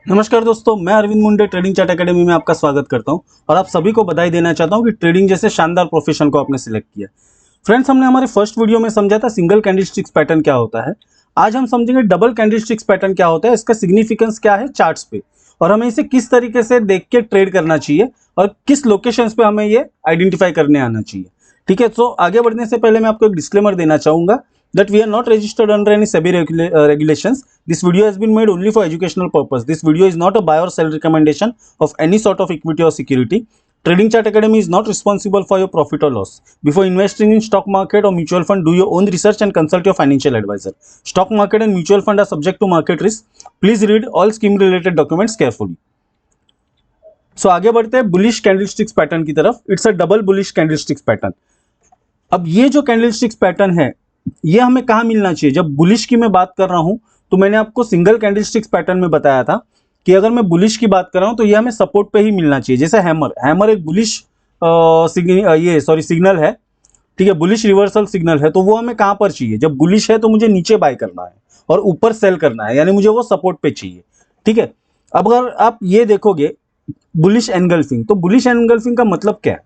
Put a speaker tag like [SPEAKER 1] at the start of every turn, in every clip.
[SPEAKER 1] नमस्कार दोस्तों, मैं अरविंद मुंडे ट्रेडिंग चार्ट एकेडमी में आपका स्वागत करता हूं और आप सभी को बधाई देना चाहता हूं कि ट्रेडिंग जैसे शानदार प्रोफेशन को आपने सिलेक्ट किया। फ्रेंड्स, हमने हमारे फर्स्ट वीडियो में समझा था सिंगल कैंडलस्टिक्स पैटर्न क्या होता है। आज हम समझेंगे डबल कैंडलस्टिक्स पैटर्न क्या होता है, इसका सिग्निफिकेंस क्या है चार्ट्स पे, और हमें इसे किस तरीके से देख के ट्रेड करना चाहिए और किस लोकेशंस पे हमें ये आइडेंटिफाई करने आना चाहिए। ठीक है, तो आगे बढ़ने से पहले मैं आपको एक डिस्क्लेमर देना चाहूंगा that we are not registered under any SEBI regulations. This video has been made only for educational purpose. This video is not a buy or sell recommendation of any sort of equity or security. Trading Chart Academy is not responsible for your profit or loss. Before investing in stock market or mutual fund, do your own research and consult your financial advisor. Stock market and mutual fund are subject to market risk. Please read all scheme related documents carefully. So आगे बढ़ते हैं bullish candlesticks pattern की तरफ। It's a double bullish candlesticks pattern. अब ये जो candlesticks pattern है ये हमें कहाँ मिलना चाहिए? जब बुलिश की मैं बात कर रहा हूं तो मैंने आपको सिंगल कैंडलस्टिक्स पैटर्न में बताया था कि अगर मैं बुलिश की बात कर रहा हूं तो ये हमें सपोर्ट पे ही मिलना चाहिए। जैसे हैमर एक बुलिश सिग्नल है। ठीक है, बुलिश रिवर्सल सिग्नल है, तो वो हमें कहां पर चाहिए? जब बुलिश है तो मुझे नीचे बाय करना है और ऊपर सेल करना है, यानी मुझे वो सपोर्ट पे चाहिए। ठीक है, अब अगर आप ये देखोगे बुलिश एनगल्फिंग, तो बुलिश एनगल्फिंग का मतलब क्या है?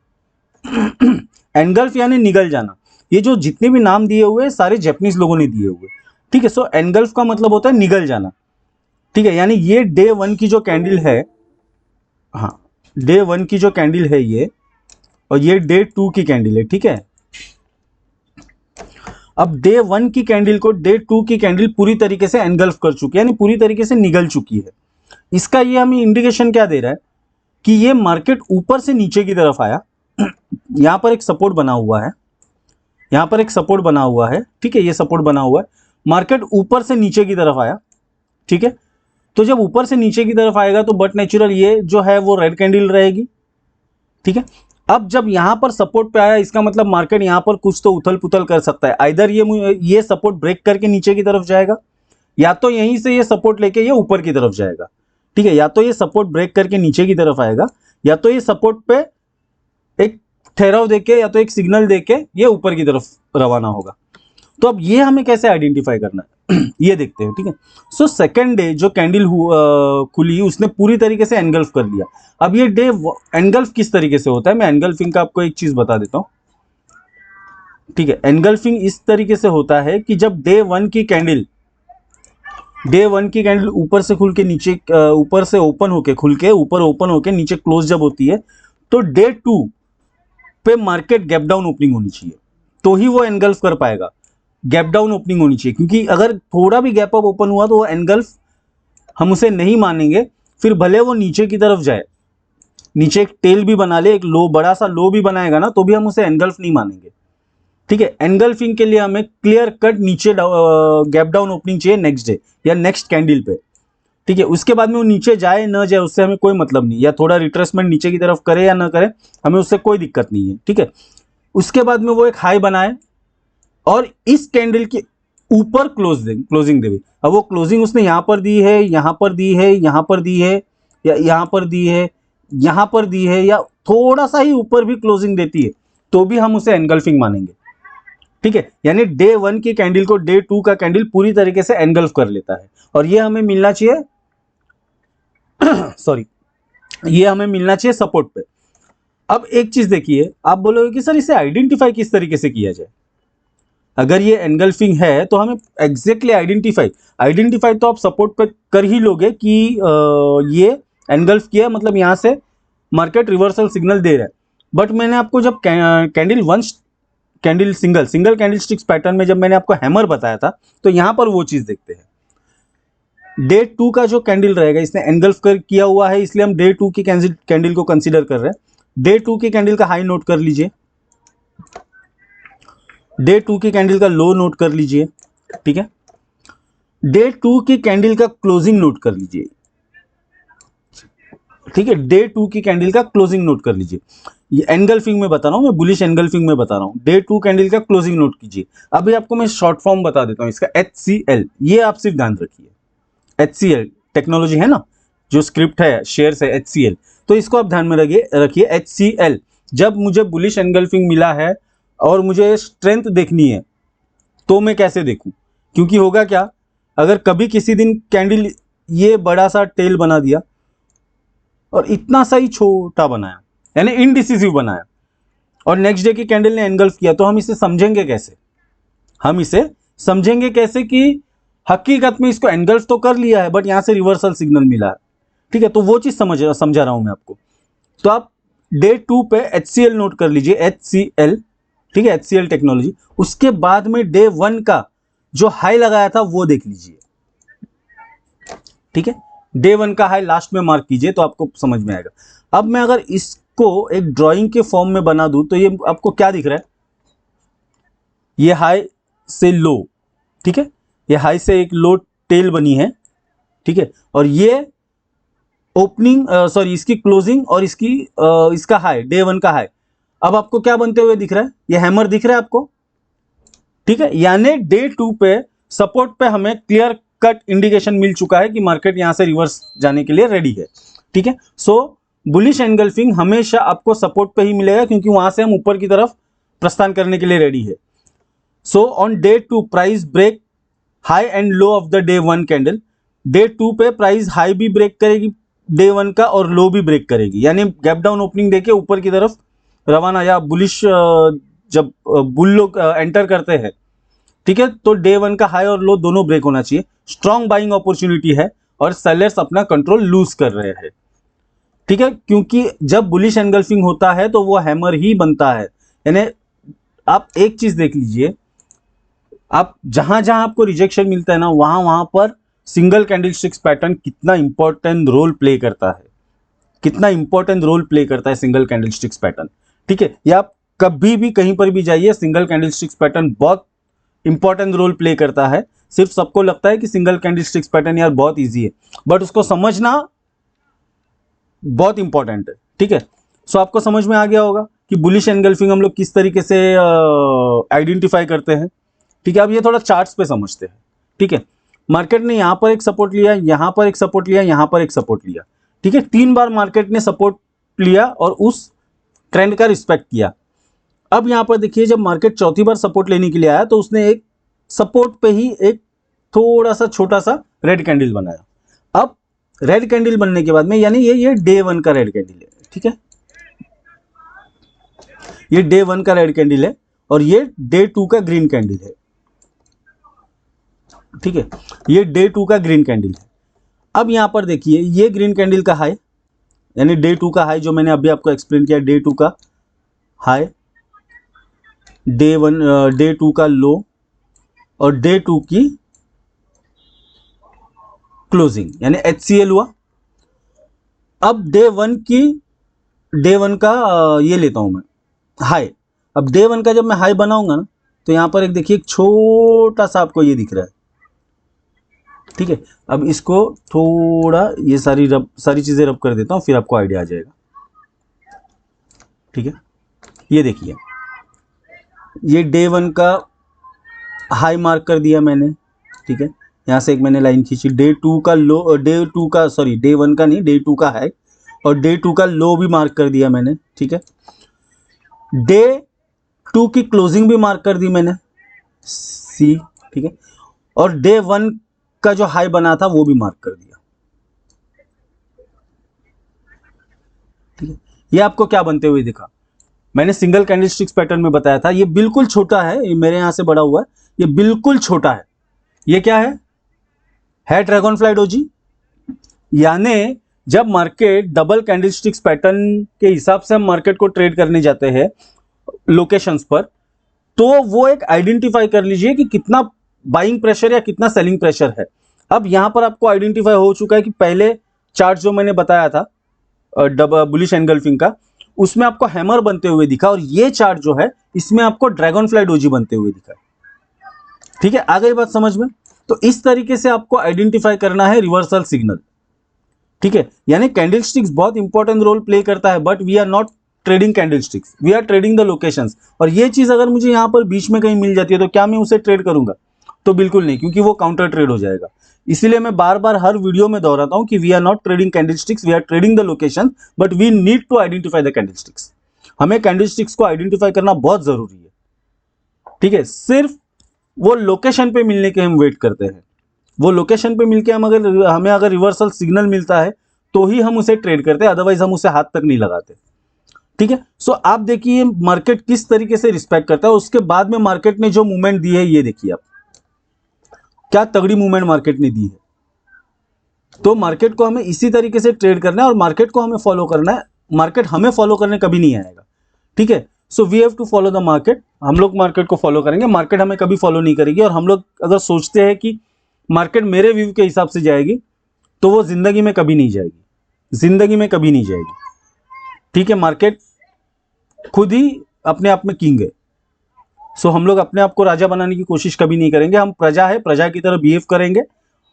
[SPEAKER 1] एनगल्फ यानी निगल जाना। ये जो जितने भी नाम दिए हुए हैं सारे जापानीज लोगों ने दिए हुए। ठीक है, सो एनगल्फ का मतलब होता है निगल जाना। ठीक है, यानी ये डे वन की जो कैंडल है, हाँ, डे वन की जो कैंडल है ये, और ये डे टू की कैंडल है। ठीक है, अब डे वन की कैंडल को डे टू की कैंडल पूरी तरीके से एनगल्फ कर चुकी है, यानी पूरी तरीके से निगल चुकी है। इसका ये हमें इंडिकेशन क्या दे रहा है कि ये मार्केट ऊपर से नीचे की तरफ आया। यहां पर एक सपोर्ट बना हुआ है, यहां पर एक सपोर्ट बना हुआ है। ठीक है, ये सपोर्ट बना हुआ है, मार्केट ऊपर से नीचे की तरफ आया। ठीक है, तो जब ऊपर से नीचे की तरफ आएगा तो बट नेचुरल ये जो है वो रेड कैंडल रहेगी। ठीक है, अब जब यहां पर सपोर्ट पे आया, इसका मतलब मार्केट यहां पर कुछ तो उथल पुथल कर सकता है। आइदर ये सपोर्ट ब्रेक करके नीचे की तरफ जाएगा, या तो यहीं से ये सपोर्ट लेके ये ऊपर की तरफ जाएगा। ठीक है, या तो ये सपोर्ट ब्रेक करके नीचे की तरफ आएगा, या तो ये सपोर्ट पे एक ठहराव देके या तो एक सिग्नल देके ये ऊपर की तरफ रवाना होगा। तो अब ये हमें कैसे आइडेंटिफाई करना है ये देखते हैं। ठीक है, सो सेकंड डे जो कैंडल खुली उसने पूरी तरीके से एनगल्फ कर लिया। अब ये डे एनगल्फ किस तरीके से होता है, मैं एनगल्फिंग का आपको एक चीज बता देता हूं। ठीक है, एनगल्फिंग इस तरीके से होता है कि जब डे वन की कैंडल ऊपर से खुल के नीचे, ऊपर से ओपन होके खुल के ऊपर ओपन होके नीचे क्लोज जब होती है, तो डे टू पे मार्केट गैप डाउन ओपनिंग होनी चाहिए, तो ही वो एनगल्फ कर पाएगा। गैप डाउन ओपनिंग होनी चाहिए, क्योंकि अगर थोड़ा भी गैप अप ओपन हुआ तो वो एनगल्फ हम उसे नहीं मानेंगे। फिर भले वो नीचे की तरफ जाए, नीचे एक टेल भी बना ले, एक लो, बड़ा सा लो भी बनाएगा ना, तो भी हम उसे एनगल्फ नहीं मानेंगे। ठीक है, एनगल्फिंग के लिए हमें क्लियर कट नीचे गैप डाउन ओपनिंग चाहिए नेक्स्ट डे या नेक्स्ट कैंडल पे। ठीक है, उसके बाद में वो नीचे जाए न जाए उससे हमें कोई मतलब नहीं, या थोड़ा रिट्रेसमेंट नीचे की तरफ करे या ना करे, हमें उससे कोई दिक्कत नहीं है। ठीक है, उसके बाद में वो एक हाई बनाए और इस कैंडल के ऊपर क्लोजिंग देवे। अब वो क्लोजिंग उसने यहां पर दी है, यहां पर दी है, यहां पर दी है, या यहां पर दी है, यहां पर दी है, या थोड़ा सा ही ऊपर भी क्लोजिंग देती है, तो भी हम उसे एनगल्फिंग मानेंगे। ठीक है, यानी डे वन की कैंडल को डे टू का कैंडल पूरी तरीके से एनगल्फ कर लेता है, और ये हमें मिलना चाहिए सॉरी, ये हमें मिलना चाहिए सपोर्ट पे। अब एक चीज देखिए, आप बोलोगे कि सर इसे आइडेंटिफाई किस तरीके से किया जाए? अगर ये एनगल्फिंग है तो हमें एग्जैक्टली आइडेंटिफाई तो आप सपोर्ट पे कर ही लोगे कि ये एनगल्फ किया, मतलब यहां से मार्केट रिवर्सल सिग्नल दे रहा है। बट मैंने आपको जब सिंगल कैंडल स्टिक्स पैटर्न में जब मैंने आपको हैमर बताया था, तो यहां पर वो चीज देखते हैं। डे टू का जो कैंडल रहेगा इसने एनगल्फ किया हुआ है, इसलिए हम डे टू की कैंडल को कंसीडर कर रहे हैं। डे टू की कैंडल का हाई नोट कर लीजिए, डे टू की कैंडल का लो नोट कर लीजिए। ठीक है, डे टू की कैंडल का क्लोजिंग नोट कर लीजिए। ठीक है, डे टू की कैंडल का क्लोजिंग नोट कर लीजिए। ये एनगल्फिंग में बता रहा हूं, मैं बुलिश एनगल्फिंग में बता रहा हूं। डे टू कैंडल का क्लोजिंग नोट कीजिए। अभी आपको मैं शॉर्ट फॉर्म बता देता हूं इसका, HCL। ये आप सिर्फ ध्यान रखिए, HCL टेक्नोलॉजी है ना, जो स्क्रिप्ट है शेयर है HCL, तो इसको आप ध्यान में रखिए HCL। जब मुझे बुलिश एनगल्फिंग मिला है और मुझे स्ट्रेंथ देखनी है तो मैं कैसे देखूं? क्योंकि होगा क्या, अगर कभी किसी दिन कैंडल ये बड़ा सा टेल बना दिया और इतना सा ही छोटा बनाया, यानी इनडिसिसिव बनाया, और नेक्स्ट डे की कैंडल ने एनगल्फ किया। तो हम इसे समझेंगे कैसे? हम इसे समझेंगे कैसे कि हकीकत में इसको एनगल्फ तो कर लिया है बट यहां से रिवर्सल सिग्नल मिला है। ठीक है, तो वो चीज समझा रहा हूं मैं आपको। तो आप डे 2 पे HCL नोट कर लीजिए, HCL, ठीक है, HCL टेक्नोलॉजी। उसके बाद में डे 1 का जो हाई लगाया था वो देख लीजिए। ठीक है, डे 1 का हाई लास्ट में मार्क कीजिए तो आपको समझ में आएगा। अब मैं अगर इसको एक ड्राइंग के फॉर्म में बना दूं तो ये आपको क्या दिख रहा है? ये हाई से लो, ठीक है, ये हाई से एक लो टेल बनी है, ठीक है, और ये ओपनिंग सॉरी इसकी क्लोजिंग और इसका हाई, डे 1 का हाई। अब आपको क्या बनते हुए दिख रहा है? ये हैमर दिख रहा है आपको, ठीक है, यानी डे 2 पे सपोर्ट पे हमें क्लियर कट इंडिकेशन मिल चुका है कि मार्केट यहां से रिवर्स जाने के लिए रेडी है। ठीक है, सो बुलिश एनगल्फिंग हमेशा आपको सपोर्ट पे ही मिलेगा क्योंकि वहां से हम ऊपर की तरफ प्रस्थान करने के लिए रेडी है। So on day 2 price break high and low of the day 1 candle. Day 2 पे प्राइस हाई भी ब्रेक करेगी डे 1 का और लो भी ब्रेक करेगी, यानी गैप डाउन ओपनिंग देके ऊपर की तरफ रवाना, या बुलिश जब बुल लोग एंटर करते हैं, ठीक है, तो डे 1 का हाई और लो दोनों ब्रेक होना चाहिए। स्ट्रॉन्ग बाइंग अपॉर्चुनिटी है और सेलर्स अपना कंट्रोल लूज कर रहे हैं। ठीक है, क्योंकि जब बुलिश एनगल्फिंग होता है तो वो हैमर ही बनता है। यानी आप एक चीज देख लीजिए, आप जहां जहां आपको रिजेक्शन मिलता है ना, वहां वहां पर सिंगल कैंडलस्टिक्स पैटर्न कितना इंपॉर्टेंट रोल प्ले करता है, कितना इंपॉर्टेंट रोल प्ले करता है सिंगल कैंडलस्टिक्स पैटर्न। ठीक है, या आप कभी भी कहीं पर भी जाइए, सिंगल कैंडलस्टिक्स पैटर्न बहुत इंपॉर्टेंट रोल प्ले करता है। सिर्फ सबको लगता है कि सिंगल कैंडलस्टिक्स पैटर्न यार बहुत इजी है, बट उसको समझना बहुत इंपॉर्टेंट है। ठीक है, सो आपको समझ में आ गया होगा कि बुलिश एनगल्फिंग हम लोग किस तरीके से आइडेंटिफाई करते हैं। ठीक है, अब ये थोड़ा चार्ट्स पे समझते हैं। ठीक है, मार्केट ने यहां पर एक सपोर्ट लिया, यहां पर एक सपोर्ट लिया, यहां पर एक सपोर्ट लिया। ठीक है, 3 बार मार्केट ने सपोर्ट लिया और उस ट्रेंड का रिस्पेक्ट किया। अब यहां पर देखिए, जब मार्केट चौथी बार सपोर्ट लेने के लिए आया तो उसने एक सपोर्ट पे ही एक थोड़ा सा छोटा सा रेड कैंडल बनाया। अब रेड कैंडल बनने के बाद में, यानी ये डे 1 का रेड कैंडल है। ठीक है, ये डे 1 का रेड कैंडल है और ये डे 2 का ग्रीन कैंडल है। ठीक है, ये डे 2 का ग्रीन कैंडल है। अब यहां पर देखिए, ये ग्रीन कैंडल का हाई, यानी डे 2 का हाई जो मैंने अभी आपको एक्सप्लेन किया, डे 2 का हाई, डे 2 का लो और डे 2 की क्लोजिंग, यानी HCL हुआ। अब डे 1 का ये लेता हूं मैं हाई। अब डे 1 का जब मैं हाई बनाऊंगा ना, तो यहां पर एक देखिए, एक छोटा सा आपको ये दिख रहा है। ठीक है, अब इसको थोड़ा ये सारी चीजें रब कर देता हूं, फिर आपको आइडिया आ जाएगा। ठीक है, ये देखिए, ये डे 1 का हाई मार्क कर दिया मैंने। ठीक है, यहां से एक मैंने लाइन खींची, डे 2 का लो, डे 1 का नहीं, डे 2 का हाई और डे 2 का लो भी मार्क कर दिया मैंने। ठीक है, डे 2 की क्लोजिंग भी मार्क कर दी मैंने, सी। ठीक है, और डे 1 का जो हाई बना था वो भी मार्क कर दिया। ठीक है, ये आपको क्या बनते हुए दिखा? मैंने सिंगल कैंडलस्टिक्स पैटर्न में बताया था, ये बिल्कुल छोटा है, ये मेरे यहां से बड़ा हुआ है, ये बिल्कुल छोटा है। ये क्या है ड्रैगन फ्लाई डोजी। यानी जब मार्केट डबल कैंडलस्टिक्स पैटर्न के हिसाब से हम मार्केट को ट्रेड करने जाते हैं लोकेशंस पर, तो वो एक आइडेंटिफाई कर लीजिए कि कितना बाइंग प्रेशर या कितना सेलिंग प्रेशर है। अब यहां पर आपको आइडेंटिफाई हो चुका है कि पहले चार्ट जो मैंने बताया था बुलिश एनगल्फिंग का, उसमें आपको हैमर बनते हुए दिखा, और ये चार्ट जो है इसमें आपको ड्रैगन फ्लाई डोजी बनते हुए दिखा। ठीक है, आ गई बात समझ में? तो इस तरीके से आपको आइडेंटिफाई करना है रिवर्सल सिग्नल। ठीक है, यानी कैंडलस्टिक्स बहुत इंपॉर्टेंट रोल प्ले करता है, but we are not trading candlesticks, we are trading the locations. और ये चीज अगर मुझे यहां पर बीच में कहीं मिल जाती है तो क्या मैं उसे ट्रेड करूंगा? तो बिल्कुल नहीं, क्योंकि वो काउंटर ट्रेड हो जाएगा। इसीलिए मैं बार बार हर वीडियो में दोहराता हूं कि we are not trading candlesticks, we are trading the location, but we need to identify the candlesticks. हमें कैंडलस्टिक्स को आइडेंटिफाई करना बहुत जरूरी है। ठीक है, सिर्फ वो लोकेशन पे मिलने के हम वेट करते हैं, वो लोकेशन पे मिलके हमें अगर रिवर्सल सिग्नल मिलता है तो ही हम उसे ट्रेड करते हैं, अदरवाइज हम उसे हाथ तक नहीं लगाते। ठीक है, सो आप देखिए मार्केट किस तरीके से रिस्पेक्ट करता है। उसके बाद में मार्केट ने जो मूवमेंट दी है ये देखिए आप, क्या तगड़ी मूवमेंट मार्केट ने दी है। तो मार्केट को हमें इसी तरीके से ट्रेड करना है और मार्केट को हमें फॉलो करना है, मार्केट हमें फॉलो करने कभी नहीं आएगा। ठीक है, so we have to follow the market. हम लोग मार्केट को फॉलो करेंगे, मार्केट हमें कभी फॉलो नहीं करेगी। और हम लोग अगर सोचते हैं कि मार्केट मेरे व्यू के हिसाब से जाएगी तो वो जिंदगी में कभी नहीं जाएगी, जिंदगी में कभी नहीं जाएगी। ठीक है, मार्केट खुद ही अपने आप में किंग है। सो हम लोग अपने आप को राजा बनाने की कोशिश कभी नहीं करेंगे। हम प्रजा है, प्रजा की तरह बिहेव करेंगे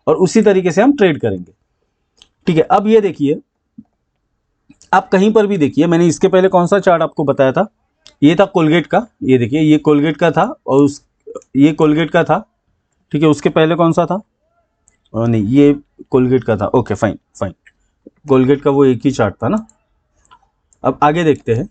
[SPEAKER 1] और उसी तरीके से हम ट्रेड करेंगे। ठीक है, अब ये देखिए, आप कहीं पर भी देखिए, मैंने इसके पहले कौन सा चार्ट आपको बताया था, ये था कोलगेट का। ये देखिए, ये कोलगेट का था और ये कोलगेट का था। ठीक है, उसके पहले कौन सा था, नहीं ये कोलगेट का था। ओके फाइन फाइन, कोलगेट का वो एक ही चार्ट था ना। अब आगे देखते हैं।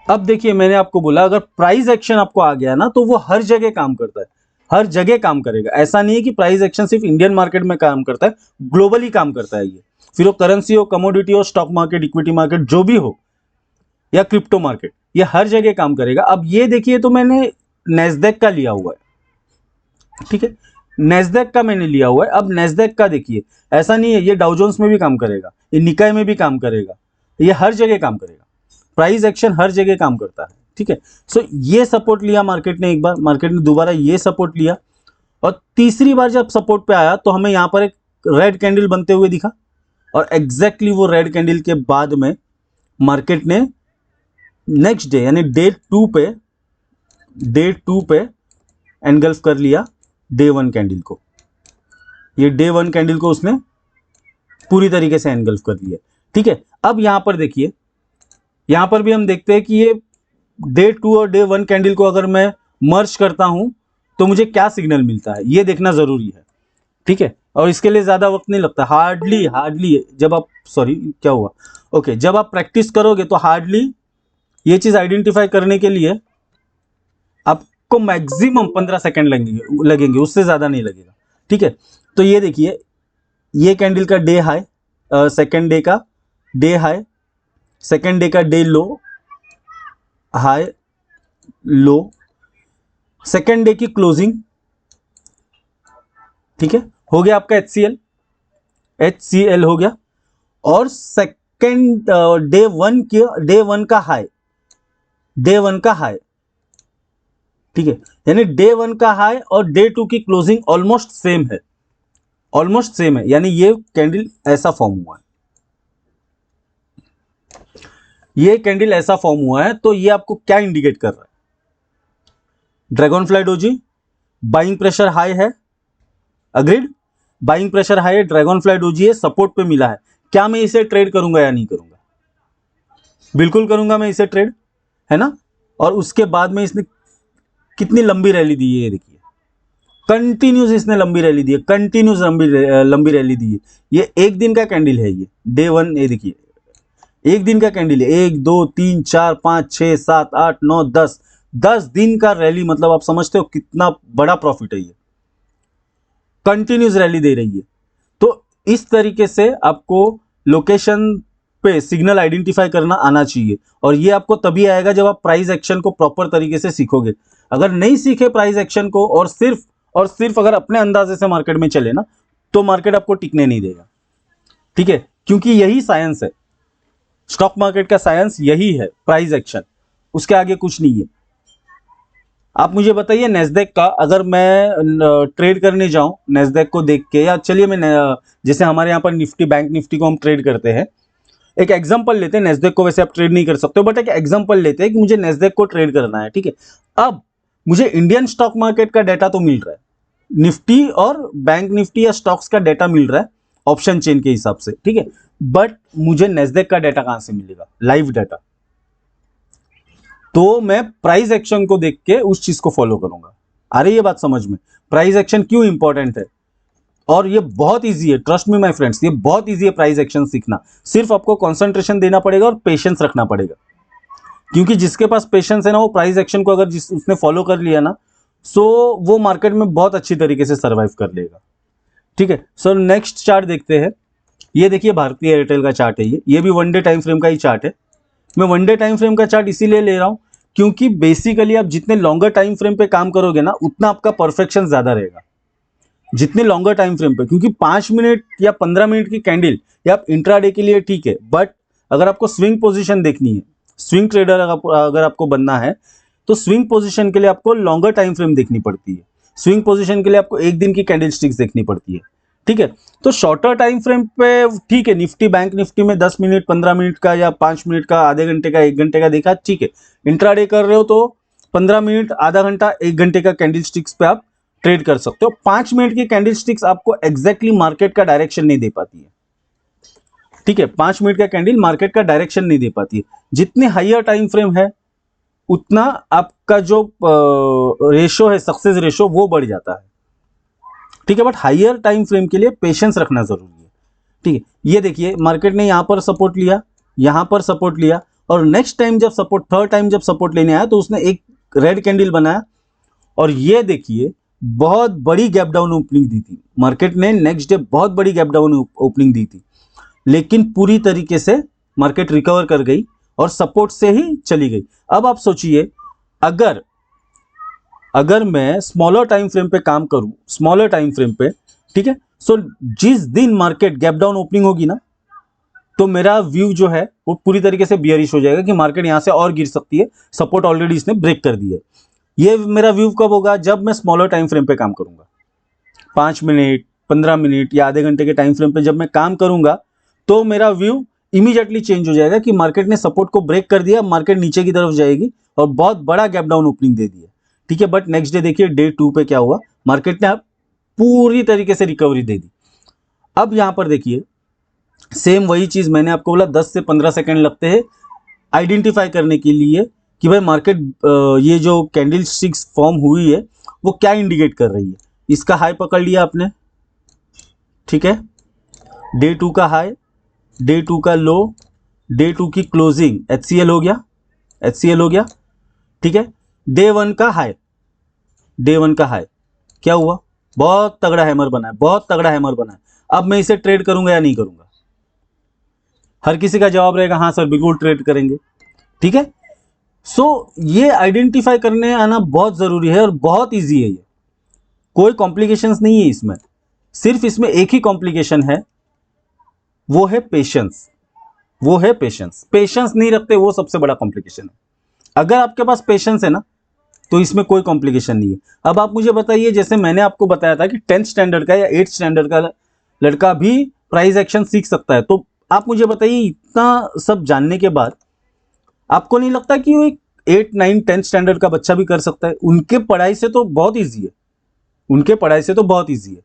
[SPEAKER 1] अब देखिए, मैंने आपको बोला अगर प्राइस एक्शन आपको आ गया ना तो वो हर जगह काम करता है, हर जगह काम करेगा। ऐसा नहीं है कि प्राइस एक्शन सिर्फ इंडियन मार्केट में काम करता है, ग्लोबली काम करता है ये। फिर वो करेंसी हो, कमोडिटी हो, स्टॉक मार्केट, इक्विटी मार्केट, जो भी हो, या क्रिप्टो मार्केट, ये हर जगह काम करेगा। अब ये देखिए, तो मैंने नेस्डेक का लिया हुआ है। ठीक है, नेस्डेक का मैंने लिया हुआ है। अब नेस्डेक का देखिए, ऐसा नहीं है ये डाउ जोन्स में भी काम करेगा, ये निकाय में भी काम करेगा, ये हर जगह काम करेगा। प्राइस एक्शन हर जगह काम करता है। ठीक है, सो ये सपोर्ट लिया मार्केट ने एक बार, मार्केट ने दोबारा ये सपोर्ट लिया और तीसरी बार जब सपोर्ट पे आया तो हमें यहां पर एक रेड कैंडल बनते हुए दिखा और एग्जैक्टली वो रेड कैंडल के बाद में मार्केट ने नेक्स्ट डे यानी डे टू पे एनगल्फ कर लिया डे वन कैंडल को। ये डे वन कैंडल को उसने पूरी तरीके से एनगल्फ कर लिया। ठीक है, अब यहां पर देखिए, यहां पर भी हम देखते हैं कि ये डे टू और डे वन कैंडल को अगर मैं मर्ज करता हूं तो मुझे क्या सिग्नल मिलता है ये देखना जरूरी है। ठीक है, और इसके लिए ज्यादा वक्त नहीं लगता, हार्डली जब आप क्या हुआ, ओके, जब आप प्रैक्टिस करोगे तो हार्डली ये चीज आइडेंटिफाई करने के लिए आपको मैक्सिमम 15 सेकेंड लगेंगे, उससे ज्यादा नहीं लगेगा। ठीक है, तो ये देखिए, ये कैंडल का डे हाई, सेकेंड डे का डे हाई, सेकेंड डे का डे लो, हाई लो, सेकेंड डे की क्लोजिंग। ठीक है, हो गया आपका HCL हो गया। और सेकेंड डे वन का हाई, ठीक है, यानी डे वन का हाई और डे टू की क्लोजिंग ऑलमोस्ट सेम है, यानी ये कैंडल ऐसा फॉर्म हुआ है, ये कैंडल ऐसा फॉर्म हुआ है। तो ये आपको क्या इंडिकेट कर रहा है, dragon fly doji buying pressure high है, अग्रीड, बाइंग प्रेशर हाई है, ड्रैगन फ्लाई डोजी है, सपोर्ट पे मिला है। क्या मैं इसे ट्रेड करूंगा या नहीं करूंगा, बिल्कुल करूंगा मैं इसे ट्रेड, है ना। और उसके बाद में इसने कितनी लंबी रैली दी है, ये देखिए, कंटिन्यूस इसने लंबी रैली दी है, कंटिन्यूस लंबी रैली दी है। ये एक दिन का कैंडल है, ये डे वन, ये देखिए एक दिन का कैंडल है, 1 2 3 4 5 6 7 8 9 10 दिन का रैली, मतलब आप समझते हो कितना बड़ा प्रॉफिट है ये, कंटिन्यूस रैली दे रही है। तो इस तरीके से आपको लोकेशन पे सिग्नल आइडेंटिफाई करना आना चाहिए और ये आपको तभी आएगा जब आप प्राइस एक्शन को प्रॉपर तरीके से सीखोगे। अगर नहीं सीखे प्राइस एक्शन को और सिर्फ अगर अपने अंदाजे से मार्केट में चले ना तो मार्केट आपको टिकने नहीं देगा। ठीक है, क्योंकि यही साइंस है, स्टॉक मार्केट का साइंस यही है, प्राइस एक्शन, उसके आगे कुछ नहीं है। आप मुझे बताइए नेस्डेक का, अगर मैं ट्रेड करने जाऊं नेस्डेक को देख के, या चलिए मैं जैसे हमारे यहाँ पर निफ्टी, बैंक निफ्टी को हम ट्रेड करते हैं, एक एग्जांपल लेते हैं। नेस्डेक को वैसे आप ट्रेड नहीं कर सकते हो, बट एक एग्जांपल लेते हैं कि मुझे नेस्डेक को ट्रेड करना है। ठीक है, अब मुझे इंडियन स्टॉक मार्केट का डाटा तो मिल रहा है, निफ्टी और बैंक निफ्टी या स्टॉक्स का डाटा मिल रहा है ऑप्शन चेन के हिसाब से। ठीक है, बट मुझे नेस्डेक का डाटा कहां से मिलेगा, लाइव डाटा। तो मैं प्राइस एक्शन को देख के उस चीज को फॉलो करूंगा। आ रही है बात समझ में, प्राइस एक्शन क्यों इंपॉर्टेंट है। और ये बहुत इजी है, ट्रस्ट मी माय फ्रेंड्स, ये बहुत इजी है प्राइस एक्शन सीखना। सिर्फ आपको कंसंट्रेशन देना पड़ेगा और पेशेंस रखना पड़ेगा, क्योंकि जिसके पास पेशेंस है ना, वो प्राइस एक्शन को अगर उसने फॉलो कर लिया ना, सो वो मार्केट में बहुत अच्छी तरीके से सर्वाइव कर लेगा। ठीक है, सो नेक्स्ट चार्ट देखते हैं। ये देखिए भारतीय एयरटेल का चार्ट है, ये भी वन डे टाइम फ्रेम का ही चार्ट है। मैं वन डे टाइम फ्रेम का चार्ट इसीलिए ले रहा हूं क्योंकि बेसिकली आप जितने लॉन्गर टाइम फ्रेम पे काम करोगे ना, उतना आपका परफेक्शन ज्यादा रहेगा जितने लॉन्गर टाइम फ्रेम पे। क्योंकि 5 मिनट या 15 मिनट की कैंडल या आप इंट्राडे के लिए ठीक है, बट अगर आपको स्विंग पोजीशन देखनी है, स्विंग ट्रेडर अगर आपको बनना है, तो स्विंग पोजीशन के लिए आपको लॉन्गर टाइम फ्रेम देखनी पड़ती है। स्विंग पोजीशन के लिए आपको एक दिन की कैंडल स्टिक्स देखनी पड़ती है। ठीक है, तो शॉर्टर टाइम फ्रेम पे ठीक है, निफ्टी बैंक निफ्टी में 10 मिनट 15 मिनट का या 5 मिनट का, आधे घंटे का, 1 घंटे का देखा, ठीक है। इंट्राडे कर रहे हो तो 15 मिनट, आधा घंटा, 1 घंटे का कैंडल स्टिक्स पे आप ट्रेड कर सकते हो। 5 मिनट की कैंडल स्टिक्स आपको एग्जैक्टली मार्केट का डायरेक्शन नहीं दे पाती है। ठीक है, 5 मिनट का कैंडल मार्केट का डायरेक्शन नहीं दे पाती है। जितने हाइयर टाइम फ्रेम है उतना आपका जो रेशो है, सक्सेस रेशो, वो बढ़ जाता है। ठीक है, बट हाइयर टाइम फ्रेम के लिए पेशेंस रखना जरूरी है। ठीक है, ये देखिए मार्केट ने यहां पर सपोर्ट लिया, यहां पर सपोर्ट लिया, और नेक्स्ट टाइम जब सपोर्ट, थर्ड टाइम जब सपोर्ट लेने आया तो उसने एक रेड कैंडल बनाया, और ये देखिए बहुत बड़ी गैप डाउन ओपनिंग दी थी मार्केट ने। नेक्स्ट डे बहुत बड़ी गैप डाउन ओपनिंग दी थी, लेकिन पूरी तरीके से मार्केट रिकवर कर गई और सपोर्ट से ही चली गई। अब आप सोचिए, अगर मैं स्मॉलर टाइम फ्रेम पे काम करूं, स्मॉलर टाइम फ्रेम पे, ठीक है, सो जिस दिन मार्केट गैप डाउन ओपनिंग होगी ना, तो मेरा व्यू जो है वो पूरी तरीके से बियरिश हो जाएगा कि मार्केट यहां से और गिर सकती है, सपोर्ट ऑलरेडी इसने ब्रेक कर दिया है। ये मेरा व्यू कब होगा? जब मैं स्मॉलर टाइम फ्रेम पे काम करूंगा। 5 मिनट 15 मिनट या आधे घंटे के टाइम फ्रेम पे जब मैं काम करूंगा, तो मेरा व्यू इमीडिएटली चेंज हो जाएगा कि मार्केट ने सपोर्ट को ब्रेक कर दिया, मार्केट नीचे की तरफ जाएगी और बहुत बड़ा गैप डाउन ओपनिंग दे दिया। ठीक है, बट नेक्स्ट डे देखिए डे 2 पे क्या हुआ, मार्केट ने पूरी तरीके से रिकवरी दे दी। अब यहां पर देखिए सेम वही चीज मैंने आपको बोला, 10 से 15 सेकंड लगते हैं आइडेंटिफाई करने के लिए कि भाई मार्केट ये जो कैंडल स्टिक्स फॉर्म हुई है वो क्या इंडिकेट कर रही है। इसका हाई पकड़ लिया आपने, ठीक है, डे 2 का हाई, डे 2 का लो, डे 2 की क्लोजिंग HCL हो गया, HCL हो गया। ठीक है, डे 1 का हाई, डे 1 का हाई क्या हुआ? बहुत तगड़ा हैमर बना है, बहुत तगड़ा हैमर बना है। अब मैं इसे ट्रेड करूंगा या नहीं करूंगा? हर किसी का जवाब रहेगा हाँ सर बिल्कुल ट्रेड करेंगे। ठीक है, सो ये आइडेंटिफाई करने आना बहुत जरूरी है और बहुत इजी है। ये कोई कॉम्प्लिकेशंस नहीं है इसमें, सिर्फ इसमें एक ही कॉम्प्लिकेशन है, वो है पेशेंस। वो है पेशेंस। पेशेंस नहीं रखते वो सबसे बड़ा कॉम्प्लिकेशन है। अगर आपके पास पेशेंस है ना, तो इसमें कोई कॉम्प्लिकेशन नहीं है। अब आप मुझे बताइए, जैसे मैंने आपको बताया था कि 10th स्टैंडर्ड का या 8th स्टैंडर्ड का लड़का भी प्राइस एक्शन सीख सकता है, तो आप मुझे बताइए इतना सब जानने के बाद आपको नहीं लगता कि वो एक 8, 9, 10th स्टैंडर्ड का बच्चा भी कर सकता है? उनके पढ़ाई से तो बहुत ईजी है, उनके पढ़ाई से तो बहुत ईजी है।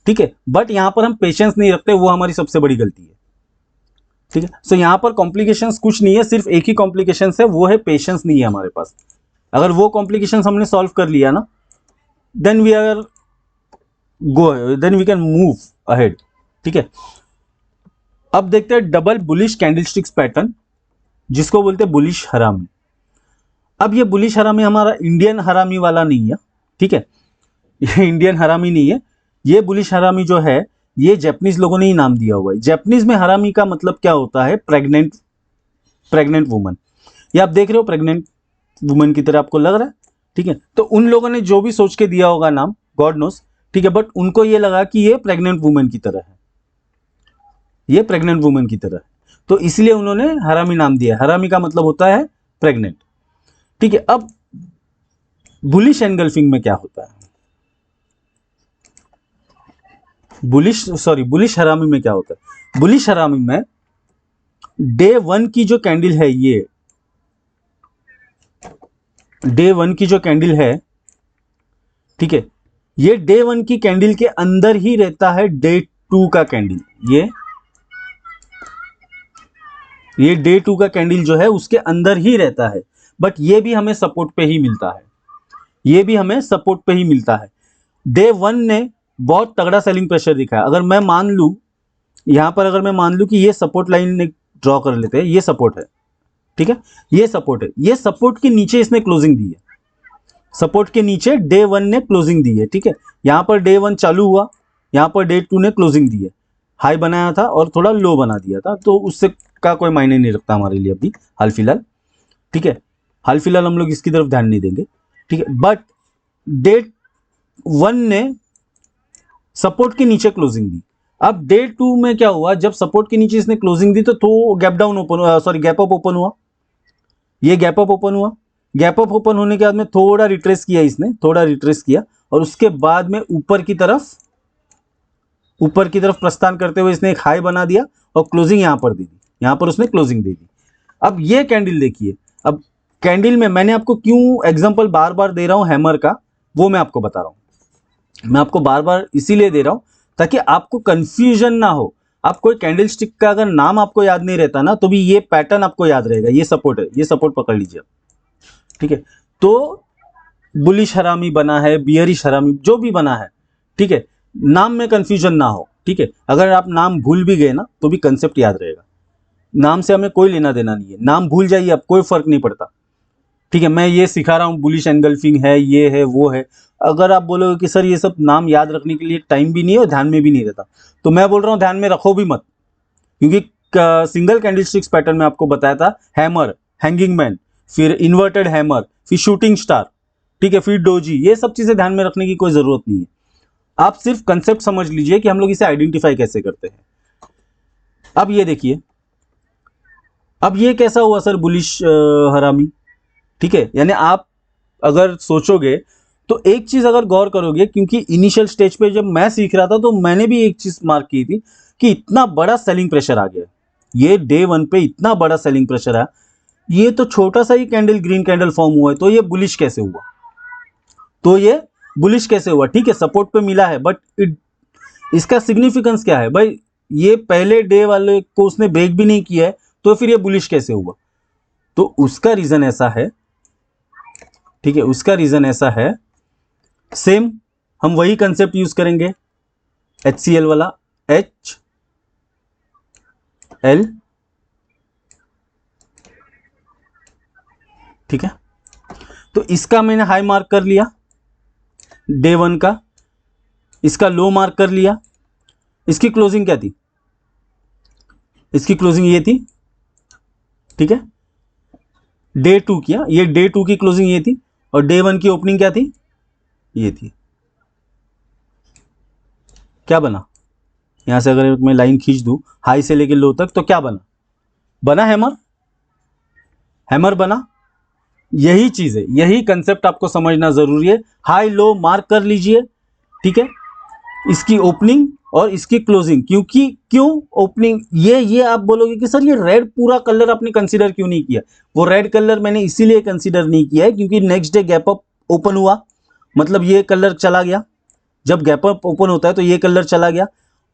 [SPEAKER 1] ठीक है, बट यहां पर हम पेशेंस नहीं रखते, वो हमारी सबसे बड़ी गलती है। ठीक है, सो यहां पर कॉम्प्लिकेशंस कुछ नहीं है, सिर्फ एक ही कॉम्प्लिकेशन है, वो है पेशेंस नहीं है हमारे पास। अगर वो कॉम्प्लिकेशंस हमने सॉल्व कर लिया ना, then we can move ahead. ठीक है, अब देखते हैं डबल बुलिश कैंडलस्टिक्स पैटर्न, जिसको बोलते हैं बुलिश हरामी। अब ये बुलिश हरामी हमारा इंडियन हरामी वाला नहीं है। ठीक है, ये इंडियन हरामी नहीं है, ये बुलिश हरामी जो है ये जापानीज लोगों ने ही नाम दिया हुआ है। जापानीज में हरामी का मतलब क्या होता है? Pregnant woman. ये आप देख रहे हो प्रेग्नेंट वुमन की तरह आपको लग रहा है। ठीक है, तो उन लोगों ने जो भी सोच के दिया होगा नाम, गॉड नोस। ठीक है, बट उनको ये लगा कि ये प्रेग्नेंट वुमन की तरह है, ये प्रेग्नेंट वुमन की तरह है, तो इसलिए उन्होंने हरामी नाम दिया। हरामी का मतलब होता है प्रेग्नेंट। ठीक है, अब बुलिश एनगल्फिंग में क्या होता है? बुलिश हरामी में क्या होता है? बुलिश हरामी में डे 1 की जो कैंडल है, ये डे 1 की जो कैंडल है, ठीक है, ये डे 1 की कैंडल के अंदर ही रहता है डे 2 का कैंडल। ये डे 2 का कैंडल जो है उसके अंदर ही रहता है, बट ये भी हमें सपोर्ट पे ही मिलता है, ये भी हमें सपोर्ट पे ही मिलता है। डे 1 ने बहुत तगड़ा सेलिंग प्रेशर दिखाया। अगर मैं मान लूं, यहां पर अगर मैं मान लूं कि ये सपोर्ट लाइन ड्रॉ कर लेते हैं, ये सपोर्ट है, ठीक है, ये सपोर्ट है, ये सपोर्ट के नीचे इसने क्लोजिंग दी है, सपोर्ट के नीचे डे 1 ने क्लोजिंग दी है, ठीक है। यहाँ पर डे 1 चालू हुआ, यहाँ पर डे 2 ने क्लोजिंग दी है, हाई बनाया था और थोड़ा लो बना दिया था, तो उससे का कोई मायने नहीं रखता हमारे लिए अभी हाल फिलहाल, ठीक है। हाल फिलहाल हम लोग इसकी तरफ ध्यान नहीं देंगे, ठीक है। बट डे 1 ने सपोर्ट के नीचे क्लोजिंग दी। अब डे 2 में क्या हुआ, जब सपोर्ट के नीचे इसने क्लोजिंग दी तो gap down open, sorry gap up open हुआ, ये गैप अप ओपन हुआ। गैप अप ओपन होने के बाद में थोड़ा रिट्रेस किया, इसने थोड़ा रिट्रेस किया और उसके बाद में ऊपर की तरफ प्रस्थान करते हुए इसने एक हाई बना दिया और क्लोजिंग यहां पर दे दी, यहां पर उसने क्लोजिंग दे दी। अब ये कैंडल देखिए, अब कैंडल में मैंने आपको क्यों एग्जांपल बार बार दे रहा हूं हैमर का, वो मैं आपको बता रहा हूं। मैं आपको बार बार इसीलिए दे रहा हूं ताकि आपको कंफ्यूजन ना हो। आप कोई कैंडल स्टिक का अगर नाम आपको याद नहीं रहता ना, तो भी ये पैटर्न आपको याद रहेगा। ये सपोर्ट है, ये सपोर्ट पकड़ लीजिए, ठीक है। तो बुलिश हरामी बना है, बियरिश हरामी जो भी बना है, ठीक है, नाम में कंफ्यूजन ना हो, ठीक है। अगर आप नाम भूल भी गए ना तो भी कंसेप्ट याद रहेगा। नाम से हमें कोई लेना देना नहीं है, नाम भूल जाइए आप, कोई फर्क नहीं पड़ता, ठीक है। मैं ये सिखा रहा हूँ, बुलिश एनगल्फिंग है, ये है, वो है। अगर आप बोलोगे कि सर ये सब नाम याद रखने के लिए टाइम भी नहीं है और ध्यान में भी नहीं रहता, तो मैं बोल रहा हूँ ध्यान में रखो भी मत, क्योंकि सिंगल कैंडलस्टिक्स पैटर्न में आपको बताया था हैमर, हैंगिंग मैन, फिर इन्वर्टेड हैमर, फिर शूटिंग स्टार, ठीक है, फिर डोजी, ये सब चीजें ध्यान में रखने की कोई जरूरत नहीं है। आप सिर्फ कंसेप्ट समझ लीजिए कि हम लोग इसे आइडेंटिफाई कैसे करते हैं। अब ये देखिए, अब ये कैसा हुआ सर बुलिश हरामी, ठीक है। यानी आप अगर सोचोगे तो एक चीज अगर गौर करोगे, क्योंकि इनिशियल स्टेज पे जब मैं सीख रहा था तो मैंने भी एक चीज मार्क की थी कि इतना बड़ा सेलिंग प्रेशर आ गया, ये डे 1 पे इतना बड़ा सेलिंग प्रेशर है, ये तो छोटा सा ही कैंडल, ग्रीन कैंडल फॉर्म हुआ है, तो ये बुलिश कैसे हुआ, तो ये बुलिश कैसे हुआ, ठीक है। सपोर्ट पे मिला है, बट इसका सिग्निफिकेंस क्या है भाई, ये पहले डे वाले को उसने ब्रेक भी नहीं किया है, तो फिर ये बुलिश कैसे हुआ। तो उसका रीजन ऐसा है, ठीक है, उसका रीजन ऐसा है, सेम हम वही कंसेप्ट यूज करेंगे, HCL वाला, HL, ठीक है। तो इसका मैंने हाई मार्क कर लिया डे 1 का, इसका लो मार्क कर लिया। इसकी क्लोजिंग क्या थी, इसकी क्लोजिंग ये थी, ठीक है। डे 2 किया, ये डे 2 की क्लोजिंग ये थी और डे 1 की ओपनिंग क्या थी, ये थी। क्या बना, यहां से अगर मैं लाइन खींच दूं हाई से लेके लो तक, तो क्या बना, बना हैमर, हैमर बना। यही चीज है, यही कंसेप्ट आपको समझना जरूरी है। हाई लो मार्क कर लीजिए, ठीक है, इसकी ओपनिंग और इसकी क्लोजिंग। क्योंकि क्यों ओपनिंग, ये आप बोलोगे कि सर ये रेड पूरा कलर आपने कंसीडर क्यों नहीं किया, वो रेड कलर मैंने इसीलिए कंसीडर नहीं किया है क्योंकि next day gap up open हुआ, मतलब ये कलर चला गया। जब गैप अप ओपन होता है तो ये कलर चला गया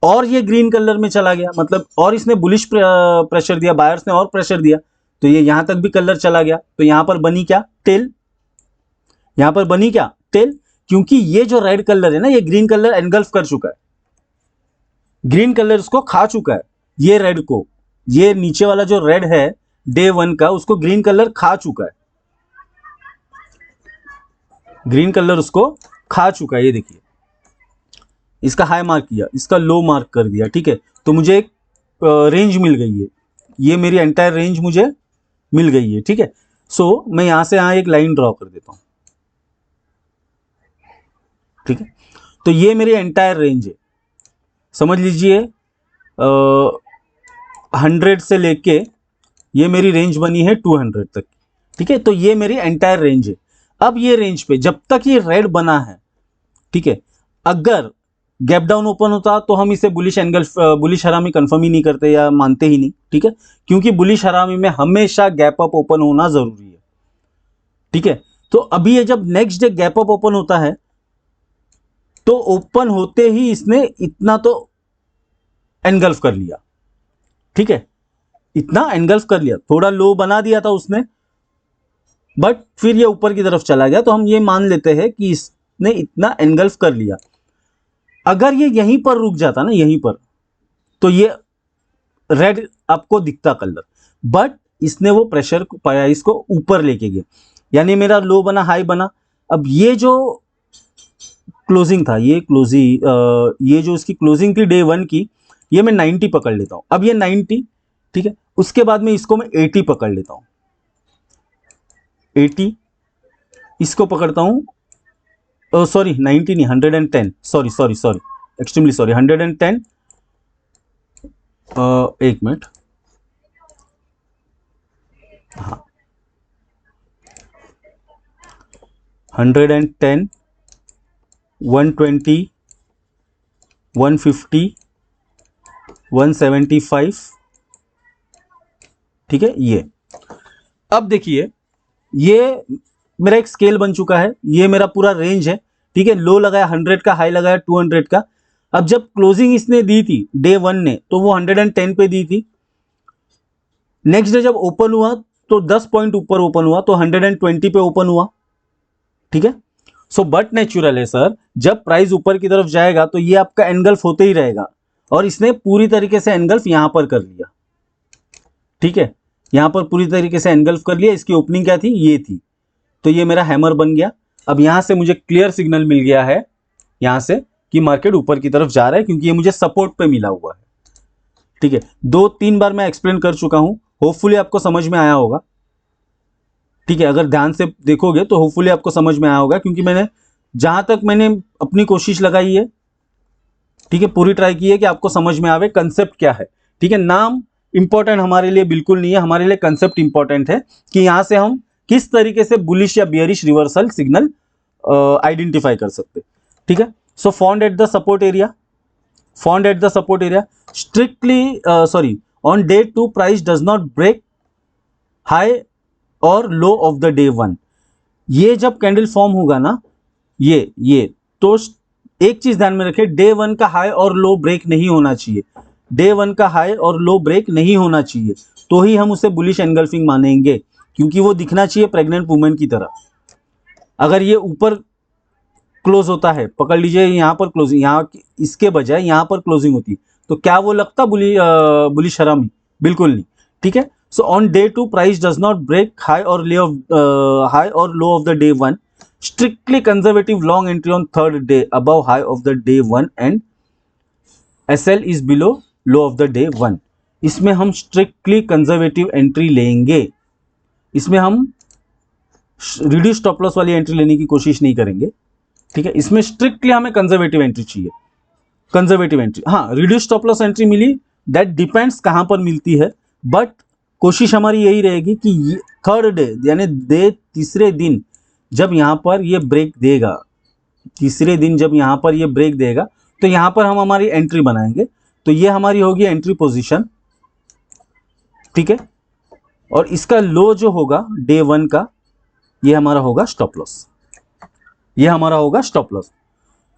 [SPEAKER 1] और ये ग्रीन कलर में चला गया, मतलब और इसने बुलिश प्रेशर दिया, बायर्स ने और प्रेशर दिया, तो ये यहां तक भी कलर चला गया। तो यहां पर बनी क्या, टेल, यहां पर बनी क्या, टेल। क्योंकि ये जो रेड कलर है ना, ये ग्रीन कलर एनगल्फ कर चुका है, ग्रीन कलर उसको खा चुका है, ये रेड को, ये नीचे वाला जो रेड है डे 1 का, उसको ग्रीन कलर खा चुका है, ग्रीन कलर उसको खा चुका है। ये देखिए, इसका हाई मार्क किया, इसका लो मार्क कर दिया, ठीक है। तो मुझे एक रेंज मिल गई है, ये मेरी एंटायर रेंज मुझे मिल गई है, ठीक है। सो मैं यहां से यहां एक लाइन ड्रॉ कर देता हूं, ठीक है। तो ये मेरी एंटायर रेंज है, समझ लीजिए 100 से लेके ये मेरी रेंज बनी है 200 तक, ठीक है। तो ये मेरी एंटायर रेंज है। अब ये रेंज पे जब तक ये रेड बना है, ठीक है, अगर गैप डाउन ओपन होता तो हम इसे bullish angle, bullish harami confirm ही नहीं करते या मानते ही नहीं, ठीक है। क्योंकि बुलिश हरामी में हमेशा गैप अप ओपन होना जरूरी है, ठीक है। तो अभी ये जब next day gap up open होता है तो ओपन होते ही इसने इतना तो एनगल्फ कर लिया, ठीक है, इतना एनगल्फ कर लिया, थोड़ा लो बना दिया था उसने, बट फिर ये ऊपर की तरफ चला गया, तो हम ये मान लेते हैं कि इसने इतना एनगल्फ कर लिया। अगर ये यहीं पर रुक जाता ना, यहीं पर, तो ये रेड आपको दिखता कलर, बट इसने वो प्रेशर प्राइस को ऊपर लेके गया, यानी मेरा लो बना हाई बना, अब ये जो क्लोजिंग था, ये ये जो इसकी क्लोजिंग थी डे 1 की, ये मैं 90 पकड़ लेता हूं। अब ये 90, ठीक है, उसके बाद में इसको मैं 80 पकड़ लेता हूं, 80 इसको पकड़ता हूं, सॉरी 90 नहीं, 110, sorry sorry sorry, extremely sorry, 110, एक मिनट, हाँ, 110, 120, 150, 175, ठीक है। ये अब देखिए, ये मेरा एक स्केल बन चुका है, ये मेरा पूरा रेंज है, ठीक है। लो लगाया 100 का, हाई लगाया 200 का। अब जब क्लोजिंग इसने दी थी डे 1 ने, तो वो 110 पे दी थी। नेक्स्ट डे जब ओपन हुआ तो 10 पॉइंट ऊपर ओपन हुआ, तो 120 पे ओपन हुआ, ठीक है। सो बट नेचुरल है सर, जब प्राइस ऊपर की तरफ जाएगा तो ये आपका एनगल्फ होते ही रहेगा, और इसने पूरी तरीके से एनगल्फ यहां पर कर लिया, ठीक है। यहां पर पूरी तरीके से एनगल्फ कर लिया। इसकी ओपनिंग क्या थी, ये थी, तो ये मेरा हैमर बन गया। अब यहां से मुझे क्लियर सिग्नल मिल गया है यहां से कि मार्केट ऊपर की तरफ जा रहा है, क्योंकि ये मुझे सपोर्ट पे मिला हुआ है, ठीक है। 2-3 बार मैं एक्सप्लेन कर चुका हूं, होपफुली आपको समझ में आया होगा, ठीक है। अगर ध्यान से देखोगे तो होपफुली आपको समझ में आया होगा, क्योंकि मैंने जहां तक मैंने अपनी कोशिश लगाई है, ठीक है, पूरी ट्राई की है कि आपको समझ में आवे कंसेप्ट क्या है, ठीक है। नाम इंपॉर्टेंट हमारे लिए बिल्कुल नहीं है, हमारे लिए कंसेप्ट इंपॉर्टेंट है कि यहां से हम किस तरीके से बुलिश या बियरिश रिवर्सल सिग्नल आइडेंटिफाई कर सकते, ठीक है। So found at the support area, found at the support area strictly, sorry, on day 2 price does not break high और लो ऑफ द डे 1। ये जब कैंडल फॉर्म होगा ना, ये तो एक चीज ध्यान में रखें, डे 1 का हाई और लो ब्रेक नहीं होना चाहिए, डे 1 का हाई और लो ब्रेक नहीं होना चाहिए, तो ही हम उसे बुलिश एनगल्फिंग मानेंगे, क्योंकि वो दिखना चाहिए प्रेग्नेंट वुमेन की तरह। अगर ये ऊपर क्लोज होता है, पकड़ लीजिए यहां पर क्लोजिंग, यहाँ इसके बजाय यहां पर क्लोजिंग होती, तो क्या वो लगता बुलिश हरामी? बिल्कुल नहीं, ठीक है। So on day 2 price does not break high और low of the day 1, strictly conservative long entry on third day above high of the day 1 and SL is below low of the day 1। इसमें हम strictly conservative entry लेंगे, इसमें हम reduce stop loss वाली entry लेने की कोशिश नहीं करेंगे, ठीक है। इसमें स्ट्रिक्टली हमें कंजर्वेटिव एंट्री चाहिए, कंजर्वेटिव एंट्री। हाँ, रिड्यूस स्टॉप लॉस एंट्री मिली, दैट डिपेंड्स कहां पर मिलती है, बट कोशिश हमारी यही रहेगी कि थर्ड डे यानी तीसरे दिन जब यहां पर ये ब्रेक देगा, तीसरे दिन जब यहां पर ये ब्रेक देगा, तो यहां पर हम हमारी एंट्री बनाएंगे, तो ये हमारी होगी एंट्री पोजीशन, ठीक है। और इसका लो जो होगा डे 1 का, ये हमारा होगा स्टॉप लॉस, ये हमारा होगा stop loss.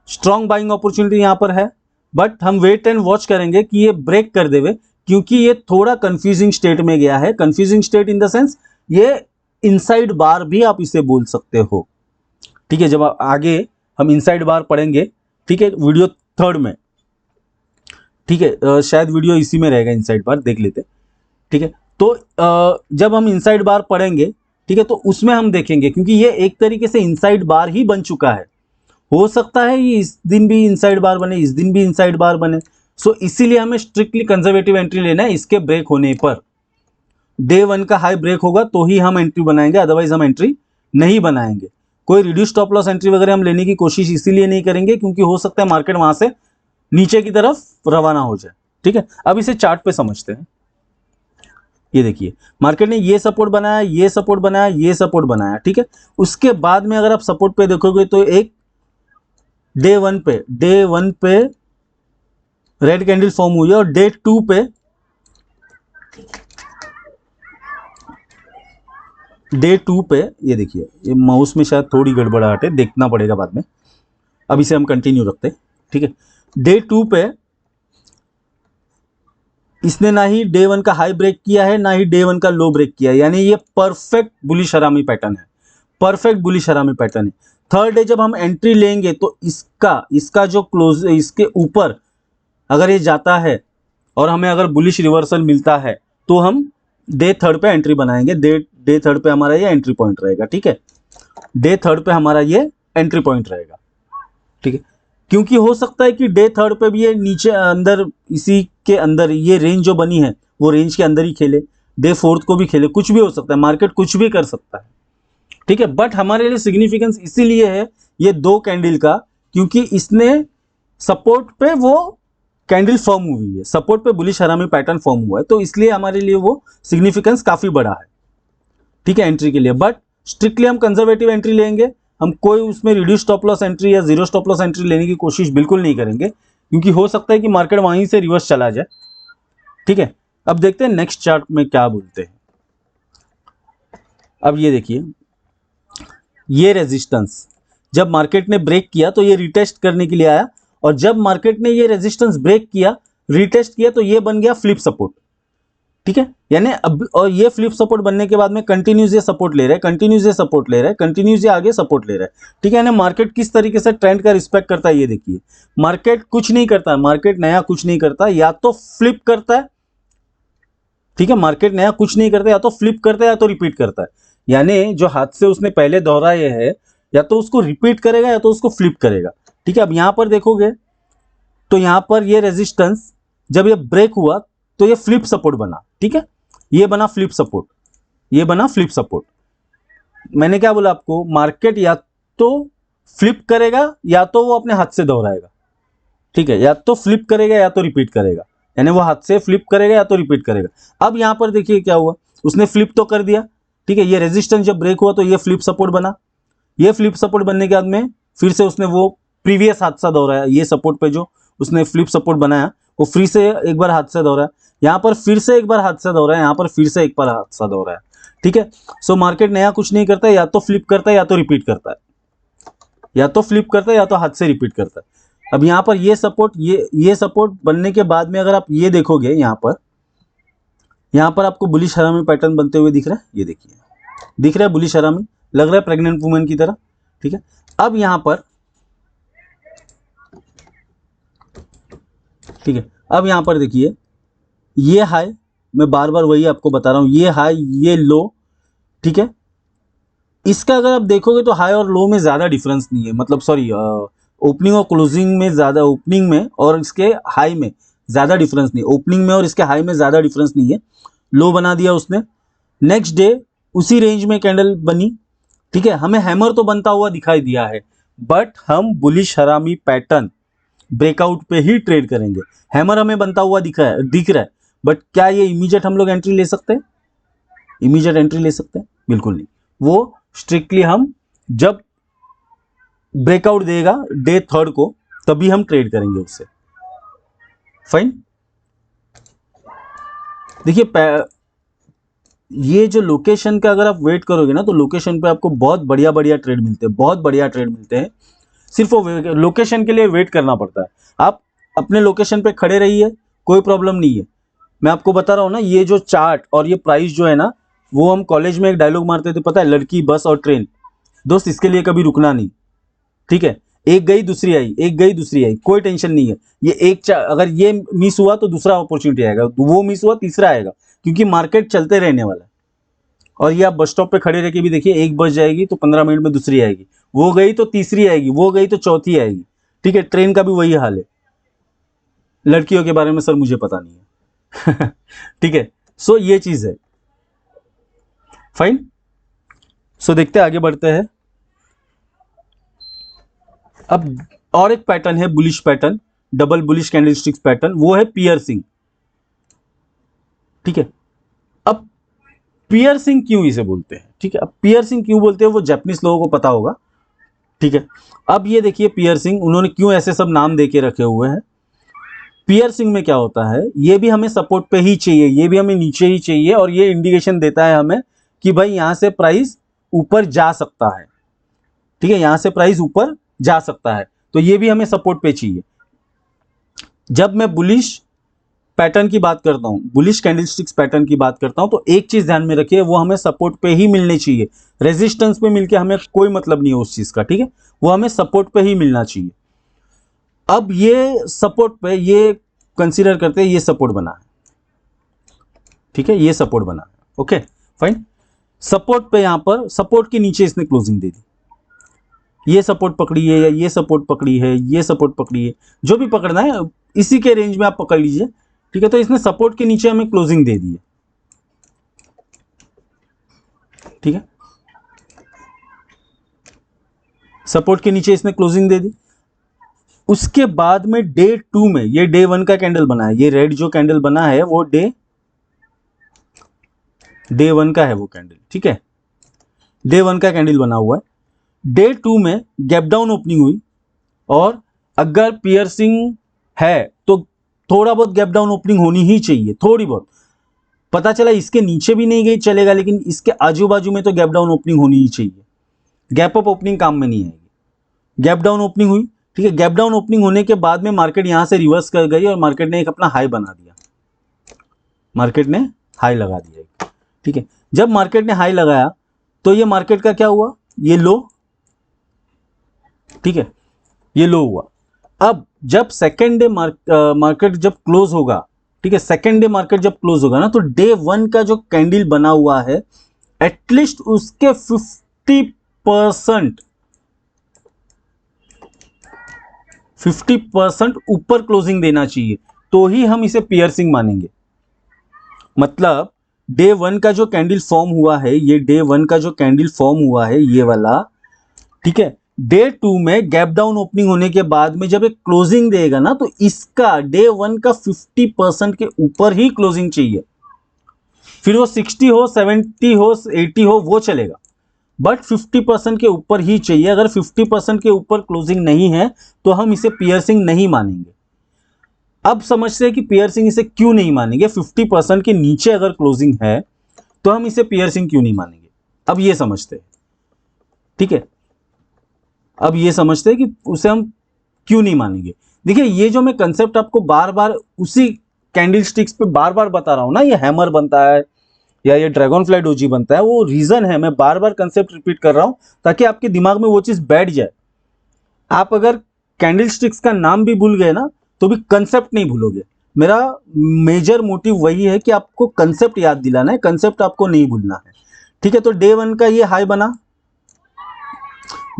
[SPEAKER 1] Strong buying opportunity यहां पर है, बट हम वेट एंड वॉच करेंगे कि ये ब्रेक कर देवे, क्योंकि ये थोड़ा कंफ्यूजिंग स्टेट में गया है। Confusing state in the sense, ये इनसाइड बार भी आप इसे बोल सकते हो, ठीक है। जब आगे हम इनसाइड बार पढ़ेंगे, ठीक है, वीडियो 3rd में, ठीक है, शायद वीडियो इसी में रहेगा, इनसाइड बार देख लेते, ठीक है। तो जब हम इनसाइड बार पढ़ेंगे, ठीक है, तो उसमें हम देखेंगे, क्योंकि ये एक तरीके से इनसाइड बार ही बन चुका है, हो सकता है ये इस दिन भी इनसाइड बार बने, इस दिन भी इनसाइड बार बने। सो इसीलिए हमें स्ट्रिक्टली कंजर्वेटिव एंट्री लेना है। इसके ब्रेक होने पर, डे 1 का हाई ब्रेक होगा तो ही हम एंट्री बनाएंगे, अदरवाइज हम एंट्री नहीं बनाएंगे। कोई रिड्यूस स्टॉप लॉस एंट्री वगैरह हम लेने की कोशिश इसीलिए नहीं करेंगे क्योंकि हो सकता है मार्केट वहां से नीचे की तरफ रवाना हो जाए, ठीक है। अब इसे चार्ट पे समझते हैं। ये देखिए, मार्केट ने ये सपोर्ट बनाया, ये सपोर्ट बनाया, ये सपोर्ट बनाया, ठीक है। उसके बाद में अगर आप सपोर्ट पे देखोगे तो एक डे 1 पे रेड कैंडल फॉर्म हुई है, और डे 2 पे ये देखिए, ये माउस में शायद थोड़ी गड़बड़ाहट है, देखना पड़ेगा बाद में। अब इसे हम कंटिन्यू रखते हैं, ठीक है। डे 2 पे इसने ना ही डे 1 का हाई ब्रेक किया है, ना ही डे 1 का लो ब्रेक किया है, यानी ये परफेक्ट बुलिश हरामी पैटर्न है, परफेक्ट बुलिश हरामी पैटर्न है। थर्ड डे जब हम एंट्री लेंगे तो इसका जो क्लोज, इसके ऊपर अगर ये जाता है और हमें अगर बुलिश रिवर्सल मिलता है तो हम डे 3rd पे एंट्री बनाएंगे, डे 3rd पे हमारा ये एंट्री पॉइंट रहेगा, ठीक है। डे थर्ड पे हमारा ये एंट्री पॉइंट रहेगा, ठीक है। क्योंकि हो सकता है कि डे थर्ड पे भी ये नीचे अंदर इसी के अंदर ये रेंज जो बनी है वो रेंज के अंदर ही खेले, डे फोर्थ को भी खेले, कुछ भी हो सकता है, मार्केट कुछ भी कर सकता है, ठीक है। बट हमारे लिए सिग्निफिकेंस इसीलिए है ये दो कैंडल का, क्योंकि इसने सपोर्ट पे वो कैंडल फॉर्म हुई है, सपोर्ट पे बुलिश हरामी पैटर्न फॉर्म हुआ है, तो इसलिए हमारे लिए वो सिग्निफिकेंस काफी बड़ा है, ठीक है, एंट्री के लिए। बट स्ट्रिक्टली हम कंजर्वेटिव एंट्री लेंगे, हम कोई उसमें रिड्यूस स्टॉप लॉस एंट्री या जीरो स्टॉप लॉस एंट्री लेने की कोशिश बिल्कुल नहीं करेंगे, क्योंकि हो सकता है कि मार्केट वहीं से रिवर्स चला जाए, ठीक है। अब देखते हैं नेक्स्ट चार्ट में क्या बोलते हैं। अब ये देखिए, ये रेजिस्टेंस जब मार्केट ने ब्रेक किया तो ये रिटेस्ट करने के लिए आया, और जब मार्केट ने ये रेजिस्टेंस ब्रेक किया, रिटेस्ट किया, तो ये बन गया फ्लिप सपोर्ट, ठीक है। यानी अब और ये फ्लिप सपोर्ट बनने के बाद में कंटिन्यूस ये सपोर्ट ले रहे हैं, कंटिन्यूस ये सपोर्ट ले रहे हैं, कंटिन्यूस ये आगे सपोर्ट ले रहा है, ठीक है। यानी मार्केट किस तरीके से ट्रेंड का रिस्पेक्ट करता है ये देखिए। मार्केट कुछ नहीं करता, मार्केट नया कुछ नहीं करता, या तो फ्लिप करता है, ठीक है, मार्केट नया कुछ नहीं करता, या तो फ्लिप करता है या तो रिपीट करता है। यानी जो हाथ से उसने पहले दोहराए है, या तो उसको रिपीट करेगा या तो उसको फ्लिप करेगा, ठीक है। अब यहां पर देखोगे तो यहां पर ये रेजिस्टेंस जब ये ब्रेक हुआ तो ये फ्लिप सपोर्ट बना, ठीक है, ये बना फ्लिप सपोर्ट, ये बना फ्लिप सपोर्ट। मैंने क्या बोला आपको, मार्केट या तो फ्लिप करेगा या तो वो अपने हाथ से दोहराएगा, ठीक है, या तो फ्लिप करेगा या तो रिपीट करेगा, यानी वो हाथ से फ्लिप करेगा या तो रिपीट करेगा। अब यहां पर देखिए क्या हुआ, उसने फ्लिप तो कर दिया, ठीक है, ये रेजिस्टेंस जब ब्रेक हुआ तो ये फ्लिप सपोर्ट बना, ये फ्लिप सपोर्ट बनने के बाद में फिर से उसने वो प्रीवियस हादसा दोहराया, ये सपोर्ट पे जो उसने फ्लिप सपोर्ट बनाया वो फिर से एक बार हादसा दोहराया, यहां पर फिर से एक बार हादसा दोहराया, यहां पर फिर से एक बार हादसा दोहराया, ठीक है। सो मार्केट नया कुछ नहीं करता है, या तो फ्लिप करता है या तो रिपीट करता है, या तो फ्लिप करता है या तो हाथ से रिपीट करता है। अब यहां पर ये सपोर्ट, ये सपोर्ट बनने के बाद में अगर आप ये देखोगे, यहां पर आपको बुलिश हरामी पैटर्न बनते हुए दिख रहा है, ये देखिए दिख रहा है बुलिश हरामी, लग रहा है प्रेग्नेंट वुमेन की तरह, ठीक है। अब यहां पर, ठीक है, अब यहां पर देखिए ये हाई, मैं बार बार वही आपको बता रहा हूं, ये हाई ये लो, ठीक है। इसका अगर आप देखोगे तो हाई और लो में ज़्यादा डिफरेंस नहीं है, मतलब सॉरी ओपनिंग और क्लोजिंग में ज़्यादा, ओपनिंग में और इसके हाई में ज़्यादा डिफरेंस नहीं, ओपनिंग में और इसके हाई में ज़्यादा डिफरेंस नहीं है। लो बना दिया उसने, नेक्स्ट डे उसी रेंज में कैंडल बनी, ठीक है। हमें हैमर तो बनता हुआ दिखाई दिया है, बट हम बुलिश हरामी पैटर्न ब्रेकआउट पे ही ट्रेड करेंगे। हैमर हमें बनता हुआ दिख रहा है, बट क्या ये इमीडिएट हम लोग एंट्री ले सकते हैं? इमीडिएट एंट्री ले सकते हैं? बिल्कुल नहीं। वो स्ट्रिक्टली हम जब ब्रेकआउट देगा डे थर्ड को तभी हम ट्रेड करेंगे उससे, फाइन। देखिए ये जो लोकेशन का अगर आप वेट करोगे ना तो लोकेशन पे आपको बहुत बढ़िया बढ़िया ट्रेड मिलते हैं, बहुत बढ़िया ट्रेड मिलते हैं। सिर्फ वो लोकेशन के लिए वेट करना पड़ता है। आप अपने लोकेशन पे खड़े रहिए, कोई प्रॉब्लम नहीं है। मैं आपको बता रहा हूँ ना, ये जो चार्ट और ये प्राइस जो है ना, वो हम कॉलेज में एक डायलॉग मारते थे, पता है, लड़की बस और ट्रेन। दोस्त इसके लिए कभी रुकना नहीं, ठीक है। एक गई दूसरी आई, एक गई दूसरी आई, कोई टेंशन नहीं है। ये अगर ये मिस हुआ तो दूसरा अपॉर्चुनिटी आएगा, वो मिस हुआ तीसरा आएगा, क्योंकि मार्केट चलते रहने वाला है। और ये आप बस स्टॉप पे खड़े रह के भी देखिए, एक बस जाएगी तो 15 मिनट में दूसरी आएगी, वो गई तो तीसरी आएगी, वो गई तो चौथी आएगी, ठीक है। ट्रेन का भी वही हाल है। लड़कियों के बारे में सर मुझे पता नहीं है ठीक है। सो ये चीज है, फाइन। सो देखते हैं, आगे बढ़ते हैं। अब और एक पैटर्न है bullish pattern, double bullish candlesticks pattern, वो है पियर्सिंग, ठीक है। अब पियर्सिंग क्यों इसे बोलते हैं, ठीक है। अब पियर्सिंग क्यों बोलते हैं वो जापानीज लोगों को पता होगा, ठीक है। अब ये देखिए पियर्सिंग उन्होंने क्यों ऐसे सब नाम दे के रखे हुए हैं। पियर्सिंग में क्या होता है, ये भी हमें सपोर्ट पे ही चाहिए, ये भी हमें नीचे ही चाहिए, और ये इंडिकेशन देता है हमें कि भाई यहां से प्राइस ऊपर जा सकता है, ठीक है, यहां से प्राइस ऊपर जा सकता है, तो ये भी हमें सपोर्ट पे चाहिए। जब मैं बुलिश पैटर्न की बात करता हूं, बुलिश कैंडलस्टिक्स पैटर्न की बात करता हूं, तो एक चीज ध्यान में रखिए, वो हमें सपोर्ट पे ही मिलने चाहिए। रेजिस्टेंस पे मिलके हमें कोई मतलब नहीं है उस चीज का, ठीक है, वो हमें सपोर्ट पे ही मिलना चाहिए। अब ये सपोर्ट पे, ये कंसीडर करते हैं ये सपोर्ट बना है, ठीक है, ये सपोर्ट बना है, ओके फाइन। सपोर्ट पे, यहां पर सपोर्ट के नीचे इसने क्लोजिंग दे दी, ये सपोर्ट पकड़ी है या ये सपोर्ट पकड़ी है, ये सपोर्ट पकड़ी है, जो भी पकड़ना है इसी के रेंज में आप पकड़ लीजिए। ठीक है, तो इसने सपोर्ट के नीचे हमें क्लोजिंग दे दी है। ठीक है, सपोर्ट के नीचे इसने क्लोजिंग दे दी। उसके बाद में डे 2 में, ये डे 1 का कैंडल बना है, ये रेड जो कैंडल बना है वो डे 1 का है वो कैंडल। ठीक है, डे 1 का कैंडल बना हुआ है। डे 2 में गैप डाउन ओपनिंग हुई, और अगर पियर्सिंग है तो थोड़ा बहुत गैप डाउन ओपनिंग होनी ही चाहिए, थोड़ी बहुत। पता चला इसके नीचे भी नहीं गई चलेगा, लेकिन इसके आजू बाजू में तो गैप डाउन ओपनिंग होनी ही चाहिए। गैप अप ओपनिंग काम में नहीं आएगी। गैप डाउन ओपनिंग हुई, ठीक है, गैप डाउन ओपनिंग होने के बाद में मार्केट यहां से रिवर्स कर गई और मार्केट ने एक अपना हाई बना दिया, मार्केट ने हाई लगा दिया। ठीक है, जब मार्केट ने हाई लगाया तो ये मार्केट का क्या हुआ, ये लो। ठीक है, ये लो हुआ। अब जब सेकेंड डे मार्केट जब क्लोज होगा, ठीक है, सेकेंड डे मार्केट जब क्लोज होगा ना, तो डे 1 का जो कैंडल बना हुआ है एटलीस्ट उसके 50% ऊपर क्लोजिंग देना चाहिए, तो ही हम इसे पियर्सिंग मानेंगे। मतलब डे 1 का जो कैंडल फॉर्म हुआ है, ये डे 1 का जो कैंडल फॉर्म हुआ है ये वाला, ठीक है, डे 2 में गैप डाउन ओपनिंग होने के बाद में जब एक क्लोजिंग देगा ना, तो इसका डे 1 का 50% के ऊपर ही क्लोजिंग चाहिए। फिर वो 60 हो, 70 हो, 80 हो, वो चलेगा, बट 50% के ऊपर ही चाहिए। अगर 50% के ऊपर क्लोजिंग नहीं है तो हम इसे पियर्सिंग नहीं मानेंगे। अब समझते हैं कि पियर्सिंग इसे क्यों नहीं मानेंगे। 50% के नीचे अगर क्लोजिंग है तो हम इसे पियर्सिंग क्यों नहीं मानेंगे, अब ये समझते हैं। ठीक है, अब ये समझते हैं कि उसे हम क्यों नहीं मानेंगे। देखिए, ये जो मैं कंसेप्ट आपको बार बार उसी कैंडल स्टिक्स पे बार बार बता रहा हूं ना, ये हैमर बनता है या ये ड्रैगन फ्लाई डोजी बनता है, वो रीजन है, मैं बार बार कंसेप्ट रिपीट कर रहा हूं ताकि आपके दिमाग में वो चीज बैठ जाए। आप अगर कैंडल स्टिक्स का नाम भी भूल गए ना तो भी कंसेप्ट नहीं भूलोगे। मेरा मेजर मोटिव वही है कि आपको कंसेप्ट याद दिलाना है, कंसेप्ट आपको नहीं भूलना है। ठीक है, तो डे 1 का ये हाई बना,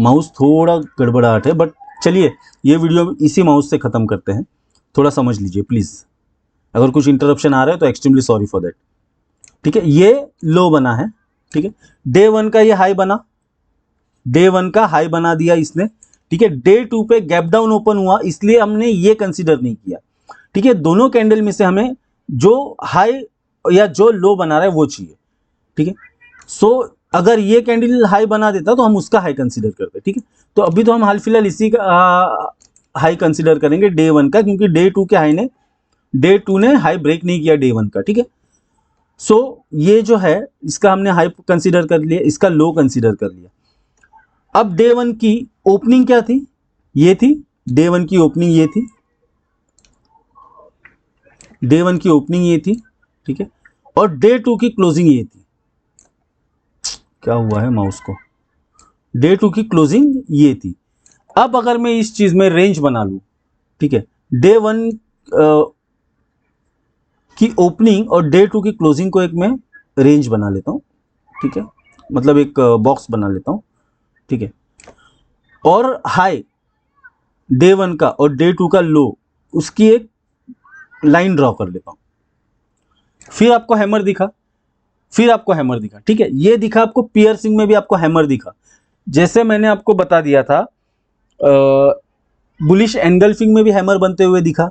[SPEAKER 1] माउस थोड़ा गड़बड़ाहट है, बट चलिए ये वीडियो इसी माउस से खत्म करते हैं। थोड़ा समझ लीजिए प्लीज, अगर कुछ इंटरप्शन आ रहा है तो एक्सट्रीमली सॉरी फॉर दैट। ठीक है, ये लो बना है। ठीक है, डे 1 का ये हाई बना, डे 1 का हाई बना दिया इसने। ठीक है, डे 2 पे गैप डाउन ओपन हुआ, इसलिए हमने ये कंसीडर नहीं किया। ठीक है, दोनों कैंडल में से हमें जो हाई या जो लो बना रहा है वो चाहिए। ठीक है, सो अगर ये कैंडल हाई बना देता तो हम उसका हाई कंसीडर करते। ठीक है, तो अभी तो हम हाल फिलहाल इसी का हाई कंसीडर करेंगे डे 1 का, क्योंकि डे 2 के हाई ने, डे 2 ने हाई ब्रेक नहीं किया डे 1 का। ठीक है, सो ये जो है इसका हमने हाई कंसीडर कर लिया, इसका लो कंसीडर कर लिया। अब डे 1 की ओपनिंग क्या थी, ये थी डे 1 की ओपनिंग, ये थी डे 1 की ओपनिंग, ये थी। ठीक है, और डे 2 की क्लोजिंग ये थी। क्या हुआ है माउस को, डे 2 की क्लोजिंग ये थी। अब अगर मैं इस चीज में रेंज बना लूं, ठीक है, डे 1 की ओपनिंग और डे 2 की क्लोजिंग को एक मैं रेंज बना लेता हूं। ठीक है, मतलब एक बॉक्स बना लेता हूं। ठीक है, और हाई डे 1 का और डे 2 का लो, उसकी एक लाइन ड्रॉ कर लेता हूं। फिर आपको हैमर दिखा, फिर आपको हैमर दिखा। ठीक है, ये दिखा आपको, पियर्सिंग में भी आपको हैमर दिखा। जैसे मैंने आपको बता दिया था, बुलिश एंगल्फिंग में भी हैमर बनते हुए दिखा।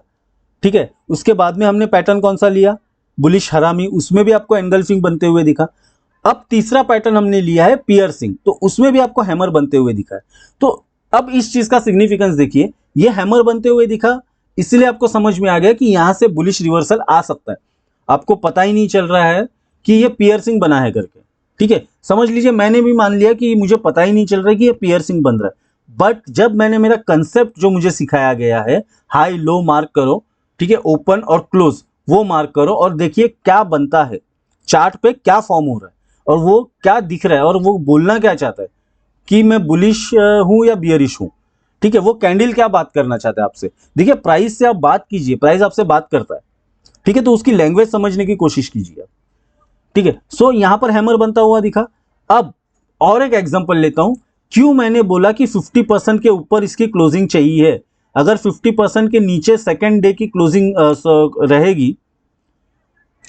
[SPEAKER 1] ठीक है, उसके बाद में हमने पैटर्न कौन सा लिया, बुलिश हरामी, उसमें भी आपको एंगल्फिंग बनते हुए दिखा। अब तीसरा पैटर्न हमने लिया है पियर्सिंग, तो उसमें भी आपको हैमर बनते हुए दिखा है। तो अब इस चीज का सिग्निफिकेंस देखिए, ये हैमर बनते हुए दिखा, इसलिए आपको समझ में आ गया कि यहां से बुलिश रिवर्सल आ सकता है। आपको पता ही नहीं चल रहा है कि ये पियर्सिंग बना है करके। ठीक है, समझ लीजिए मैंने भी मान लिया कि मुझे पता ही नहीं चल रहा है कि ये पियर्सिंग बन रहा है, बट जब मैंने मेरा कंसेप्ट जो मुझे सिखाया गया है, हाई लो मार्क करो, ठीक है, ओपन और क्लोज वो मार्क करो, और देखिए क्या बनता है, चार्ट पे क्या फॉर्म हो रहा है और वो क्या दिख रहा है, और वो बोलना क्या चाहता है कि मैं बुलिश हूं या बियरिश हूं। ठीक है, वो कैंडल क्या बात करना चाहता है आपसे। देखिए, प्राइस से आप बात कीजिए, प्राइस आपसे बात करता है। ठीक है, तो उसकी लैंग्वेज समझने की कोशिश कीजिए आप। ठीक है, सो यहां पर हैमर बनता हुआ दिखा। अब और एक एग्जांपल लेता हूं, क्यों मैंने बोला कि 50% के ऊपर इसकी क्लोजिंग चाहिए है। अगर 50% के नीचे सेकेंड डे की क्लोजिंग रहेगी,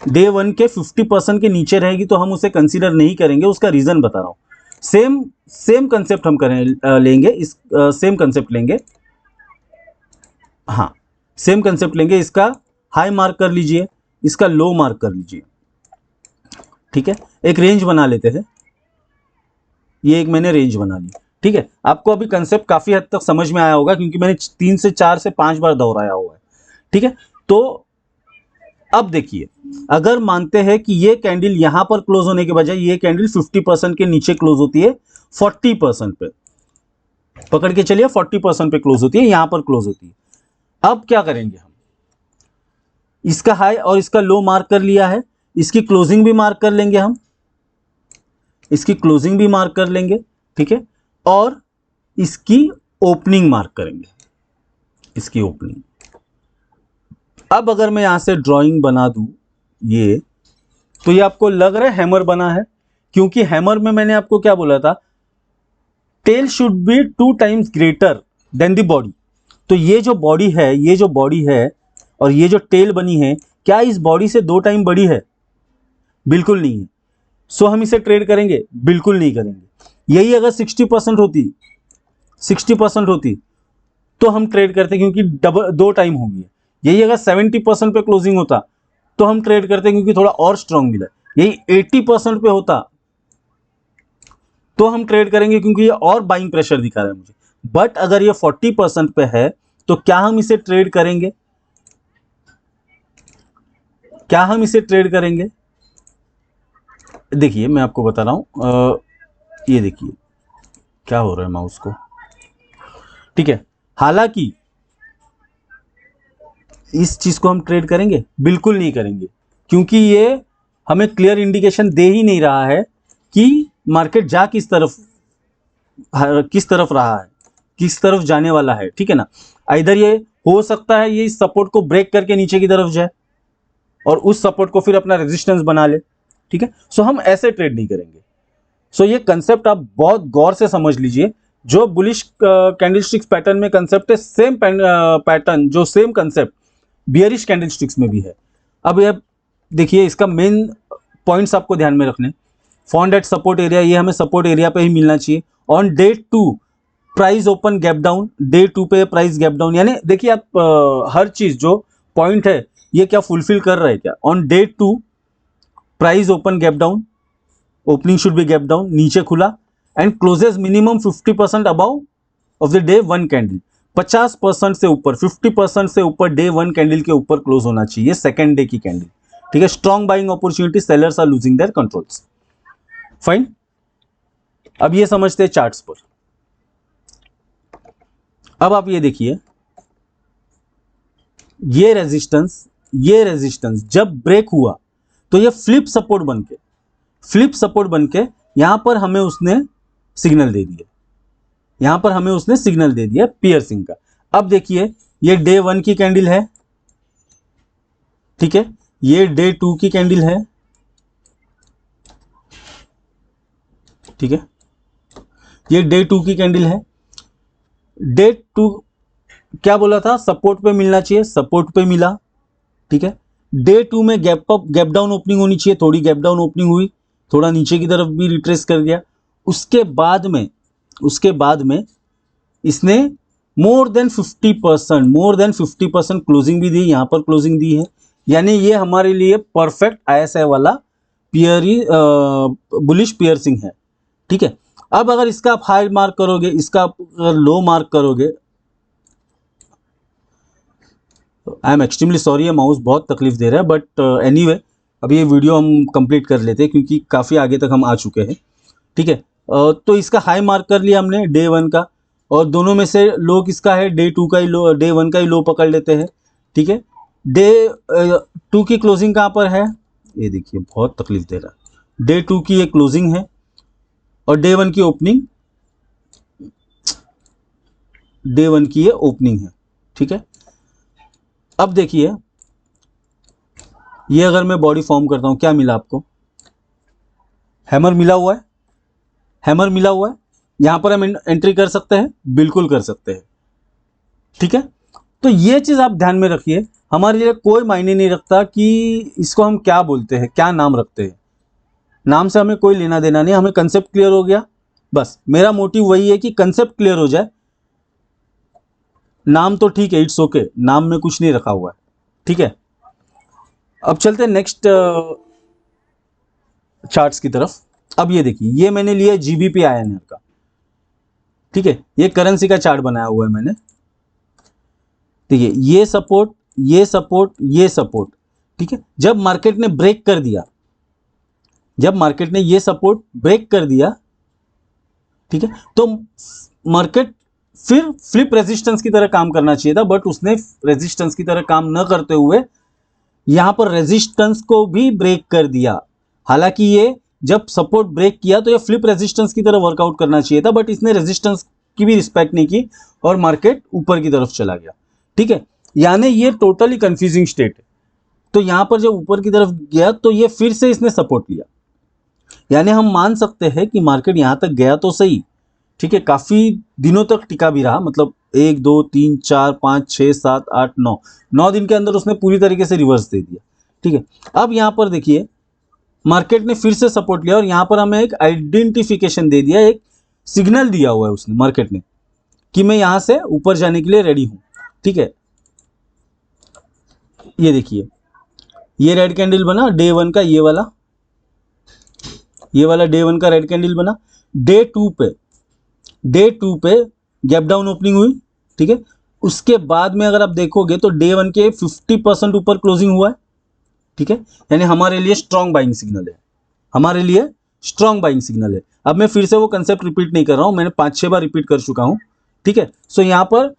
[SPEAKER 1] डे 1 के 50% के नीचे रहेगी, तो हम उसे कंसीडर नहीं करेंगे। उसका रीजन बता रहा हूं। सेम कंसेप्ट हम लेंगे, इस सेम कंसेप्ट लेंगे। हाँ, सेम कंसेप्ट लेंगे। इसका हाई मार्क कर लीजिए, इसका लो मार्क कर लीजिए। ठीक है, एक रेंज बना लेते हैं। ये एक मैंने रेंज बना ली। ठीक है, आपको अभी कंसेप्ट काफी हद तक समझ में आया होगा, क्योंकि मैंने 3 से 4 से 5 बार दोहराया हुआ है। ठीक है, तो अब देखिए, अगर मानते हैं कि ये कैंडल यहां पर क्लोज होने के बजाय ये कैंडल 50% के नीचे क्लोज होती है, 40% पे पकड़ के चलिए, 40% पे क्लोज होती है, यहां पर क्लोज होती है। अब क्या करेंगे हम, इसका हाई और इसका लो मार्क कर लिया है, इसकी क्लोजिंग भी मार्क कर लेंगे हम, इसकी क्लोजिंग भी मार्क कर लेंगे। ठीक है, और इसकी ओपनिंग मार्क करेंगे, इसकी ओपनिंग। अब अगर मैं यहां से ड्राइंग बना दूं ये, तो ये आपको लग रहा है हैमर बना है, क्योंकि हैमर में मैंने आपको क्या बोला था, tail should be 2 times greater than the body. तो ये जो बॉडी है, ये जो बॉडी है और ये जो टेल बनी है, क्या इस बॉडी से 2 टाइम बड़ी है? बिल्कुल नहीं है। सो हम इसे ट्रेड करेंगे? बिल्कुल नहीं करेंगे। यही अगर 60% होती, 60% होती तो हम ट्रेड करते, क्योंकि डबल 2 टाइम हो गई। यही अगर 70% पे क्लोजिंग होता तो हम ट्रेड करते, क्योंकि थोड़ा और स्ट्रांग मिला। यही 80% पे होता तो हम ट्रेड करेंगे, क्योंकि ये और बाइंग प्रेशर दिखा रहा है मुझे। बट अगर ये 40% पे है, तो क्या हम इसे ट्रेड करेंगे? क्या हम इसे ट्रेड करेंगे? देखिए, मैं आपको बता रहा हूं, ये देखिए क्या हो रहा है माउस को। ठीक है, हालांकि इस चीज को हम ट्रेड करेंगे? बिल्कुल नहीं करेंगे, क्योंकि ये हमें क्लियर इंडिकेशन दे ही नहीं रहा है कि मार्केट जा किस तरफ रहा है, किस तरफ जाने वाला है। ठीक है ना, इधर ये हो सकता है ये इस सपोर्ट को ब्रेक करके नीचे की तरफ जाए और उस सपोर्ट को फिर अपना रेजिस्टेंस बना ले। ठीक है, सो हम ऐसे ट्रेड नहीं करेंगे। सो ये कंसेप्ट आप बहुत गौर से समझ लीजिए। जो बुलिश कैंडलस्टिक्स पैटर्न में कंसेप्ट है, सेम पैटर्न, जो सेम कंसेप्ट बियरिश कैंडलस्टिक्स में भी है। अब ये देखिए, इसका मेन पॉइंट्स आपको ध्यान में रखने। फॉन्ड एट सपोर्ट एरिया, ये हमें सपोर्ट एरिया पे ही मिलना चाहिए। On day 2 price open gap down, day 2 पे प्राइस गैप डाउन, यानी देखिए आप हर चीज जो पॉइंट है ये क्या फुलफिल कर रहा है क्या। On day 2 price open gap down, opening should be gap down, नीचे खुला and closes minimum 50% above of the day 1 candle. 50% से ऊपर, 50% से ऊपर डे 1 कैंडल के ऊपर क्लोज होना चाहिए, सेकेंड डे की कैंडल। ठीक है, strong buying opportunity, sellers are losing their controls. Fine, अब ये समझते हैं चार्ट्स पर। अब आप ये देखिए, ये रेजिस्टेंस जब ब्रेक हुआ तो ये फ्लिप सपोर्ट बनके यहां पर हमें उसने सिग्नल दे दिया, यहां पर हमें उसने सिग्नल दे दिया पियर्सिंग का। अब देखिए, ये डे 1 की कैंडल है। ठीक है, ये डे 2 की कैंडल है। ठीक है, ये डे 2 की कैंडल है। डे 2 क्या बोला था, सपोर्ट पे मिलना चाहिए, सपोर्ट पे मिला। ठीक है, डे 2 में gap up gap down opening होनी चाहिए, थोड़ी गैप डाउन ओपनिंग हुई, थोड़ा नीचे की तरफ भी रिट्रेस कर गया। उसके बाद में इसने मोर देन 50% क्लोजिंग भी दी, यहां पर क्लोजिंग दी है। यानी ये हमारे लिए परफेक्ट आईएसआई वाला बुलिश पियर्सिंग है। ठीक है, अब अगर इसका आप हाई मार्क करोगे, इसका आप लो मार्क करोगे, आई एम एक्सट्रीमली सॉरी, ये माउस बहुत तकलीफ दे रहा है, बट एनीवे अब ये वीडियो हम कंप्लीट कर लेते हैं, क्योंकि काफ़ी आगे तक हम आ चुके हैं। ठीक है, तो इसका हाई मार्क कर लिया हमने डे 1 का, और दोनों में से लो किसका है, डे 2 का ही लो, डे 1 का ही लो पकड़ लेते हैं। ठीक है, डे 2 की क्लोजिंग कहाँ पर है, ये देखिए बहुत तकलीफ दे रहा है। डे 2 की ये क्लोजिंग है और डे 1 की ओपनिंग, डे 1 की ये ओपनिंग है। ठीक है, अब देखिए, ये अगर मैं बॉडी फॉर्म करता हूं, क्या मिला आपको, हैमर मिला हुआ है, हैमर मिला हुआ है। यहां पर हम एंट्री कर सकते हैं, बिल्कुल कर सकते हैं। ठीक है, तो ये चीज आप ध्यान में रखिए, हमारे लिए कोई मायने नहीं रखता कि इसको हम क्या बोलते हैं, क्या नाम रखते हैं, नाम से हमें कोई लेना देना नहीं, हमें कंसेप्ट क्लियर हो गया। बस मेरा मोटिव वही है कि कंसेप्ट क्लियर हो जाए। नाम तो ठीक है, इट्स ओके, नाम में कुछ नहीं रखा हुआ है। ठीक है, अब चलते हैं नेक्स्ट चार्ट्स की तरफ। अब ये देखिए, ये मैंने लिया जीबीपी आईएनआर का। ठीक है, ये करेंसी का चार्ट बनाया हुआ है मैंने। देखिए, ये सपोर्ट, ये सपोर्ट, ये सपोर्ट। ठीक है, जब मार्केट ने ब्रेक कर दिया, जब मार्केट ने ये सपोर्ट ब्रेक कर दिया, ठीक है, तो मार्केट फिर फ्लिप रेजिस्टेंस की तरह काम करना चाहिए था, बट उसने रेजिस्टेंस की तरह काम न करते हुए यहां पर रेजिस्टेंस को भी ब्रेक कर दिया। हालांकि ये जब सपोर्ट ब्रेक किया तो ये फ्लिप रेजिस्टेंस की तरह वर्कआउट करना चाहिए था, बट इसने रेजिस्टेंस की भी रिस्पेक्ट नहीं की और मार्केट ऊपर की तरफ चला गया। ठीक है, यानी ये टोटली कंफ्यूजिंग स्टेट है। तो यहां पर जब ऊपर की तरफ गया तो ये फिर से इसने सपोर्ट लिया, यानी हम मान सकते हैं कि मार्केट यहां तक गया तो सही, ठीक है, काफी दिनों तक टिका भी रहा, मतलब 1 2 3 4 5 6 7 8 9 दिन के अंदर उसने पूरी तरीके से रिवर्स दे दिया। ठीक है, अब यहां पर देखिए मार्केट ने फिर से सपोर्ट लिया और यहां पर हमें एक आइडेंटिफिकेशन दे दिया, एक सिग्नल दिया हुआ है उसने, मार्केट ने, कि मैं यहां से ऊपर जाने के लिए रेडी हूं। ठीक है, ये देखिए, ये रेड कैंडल बना डे 1 का, ये वाला डे 1 का रेड कैंडल बना। डे 2 पे गैप डाउन ओपनिंग हुई। ठीक है, उसके बाद में अगर आप देखोगे तो डे 1 के 50% ऊपर क्लोजिंग हुआ है। ठीक है, यानी हमारे लिए स्ट्रॉन्ग बाइंग सिग्नल है, हमारे लिए स्ट्रॉन्ग बाइंग सिग्नल है। अब मैं फिर से वो कंसेप्ट रिपीट नहीं कर रहा हूं, मैंने 5-6 बार रिपीट कर चुका हूं। ठीक है, सो यहां पर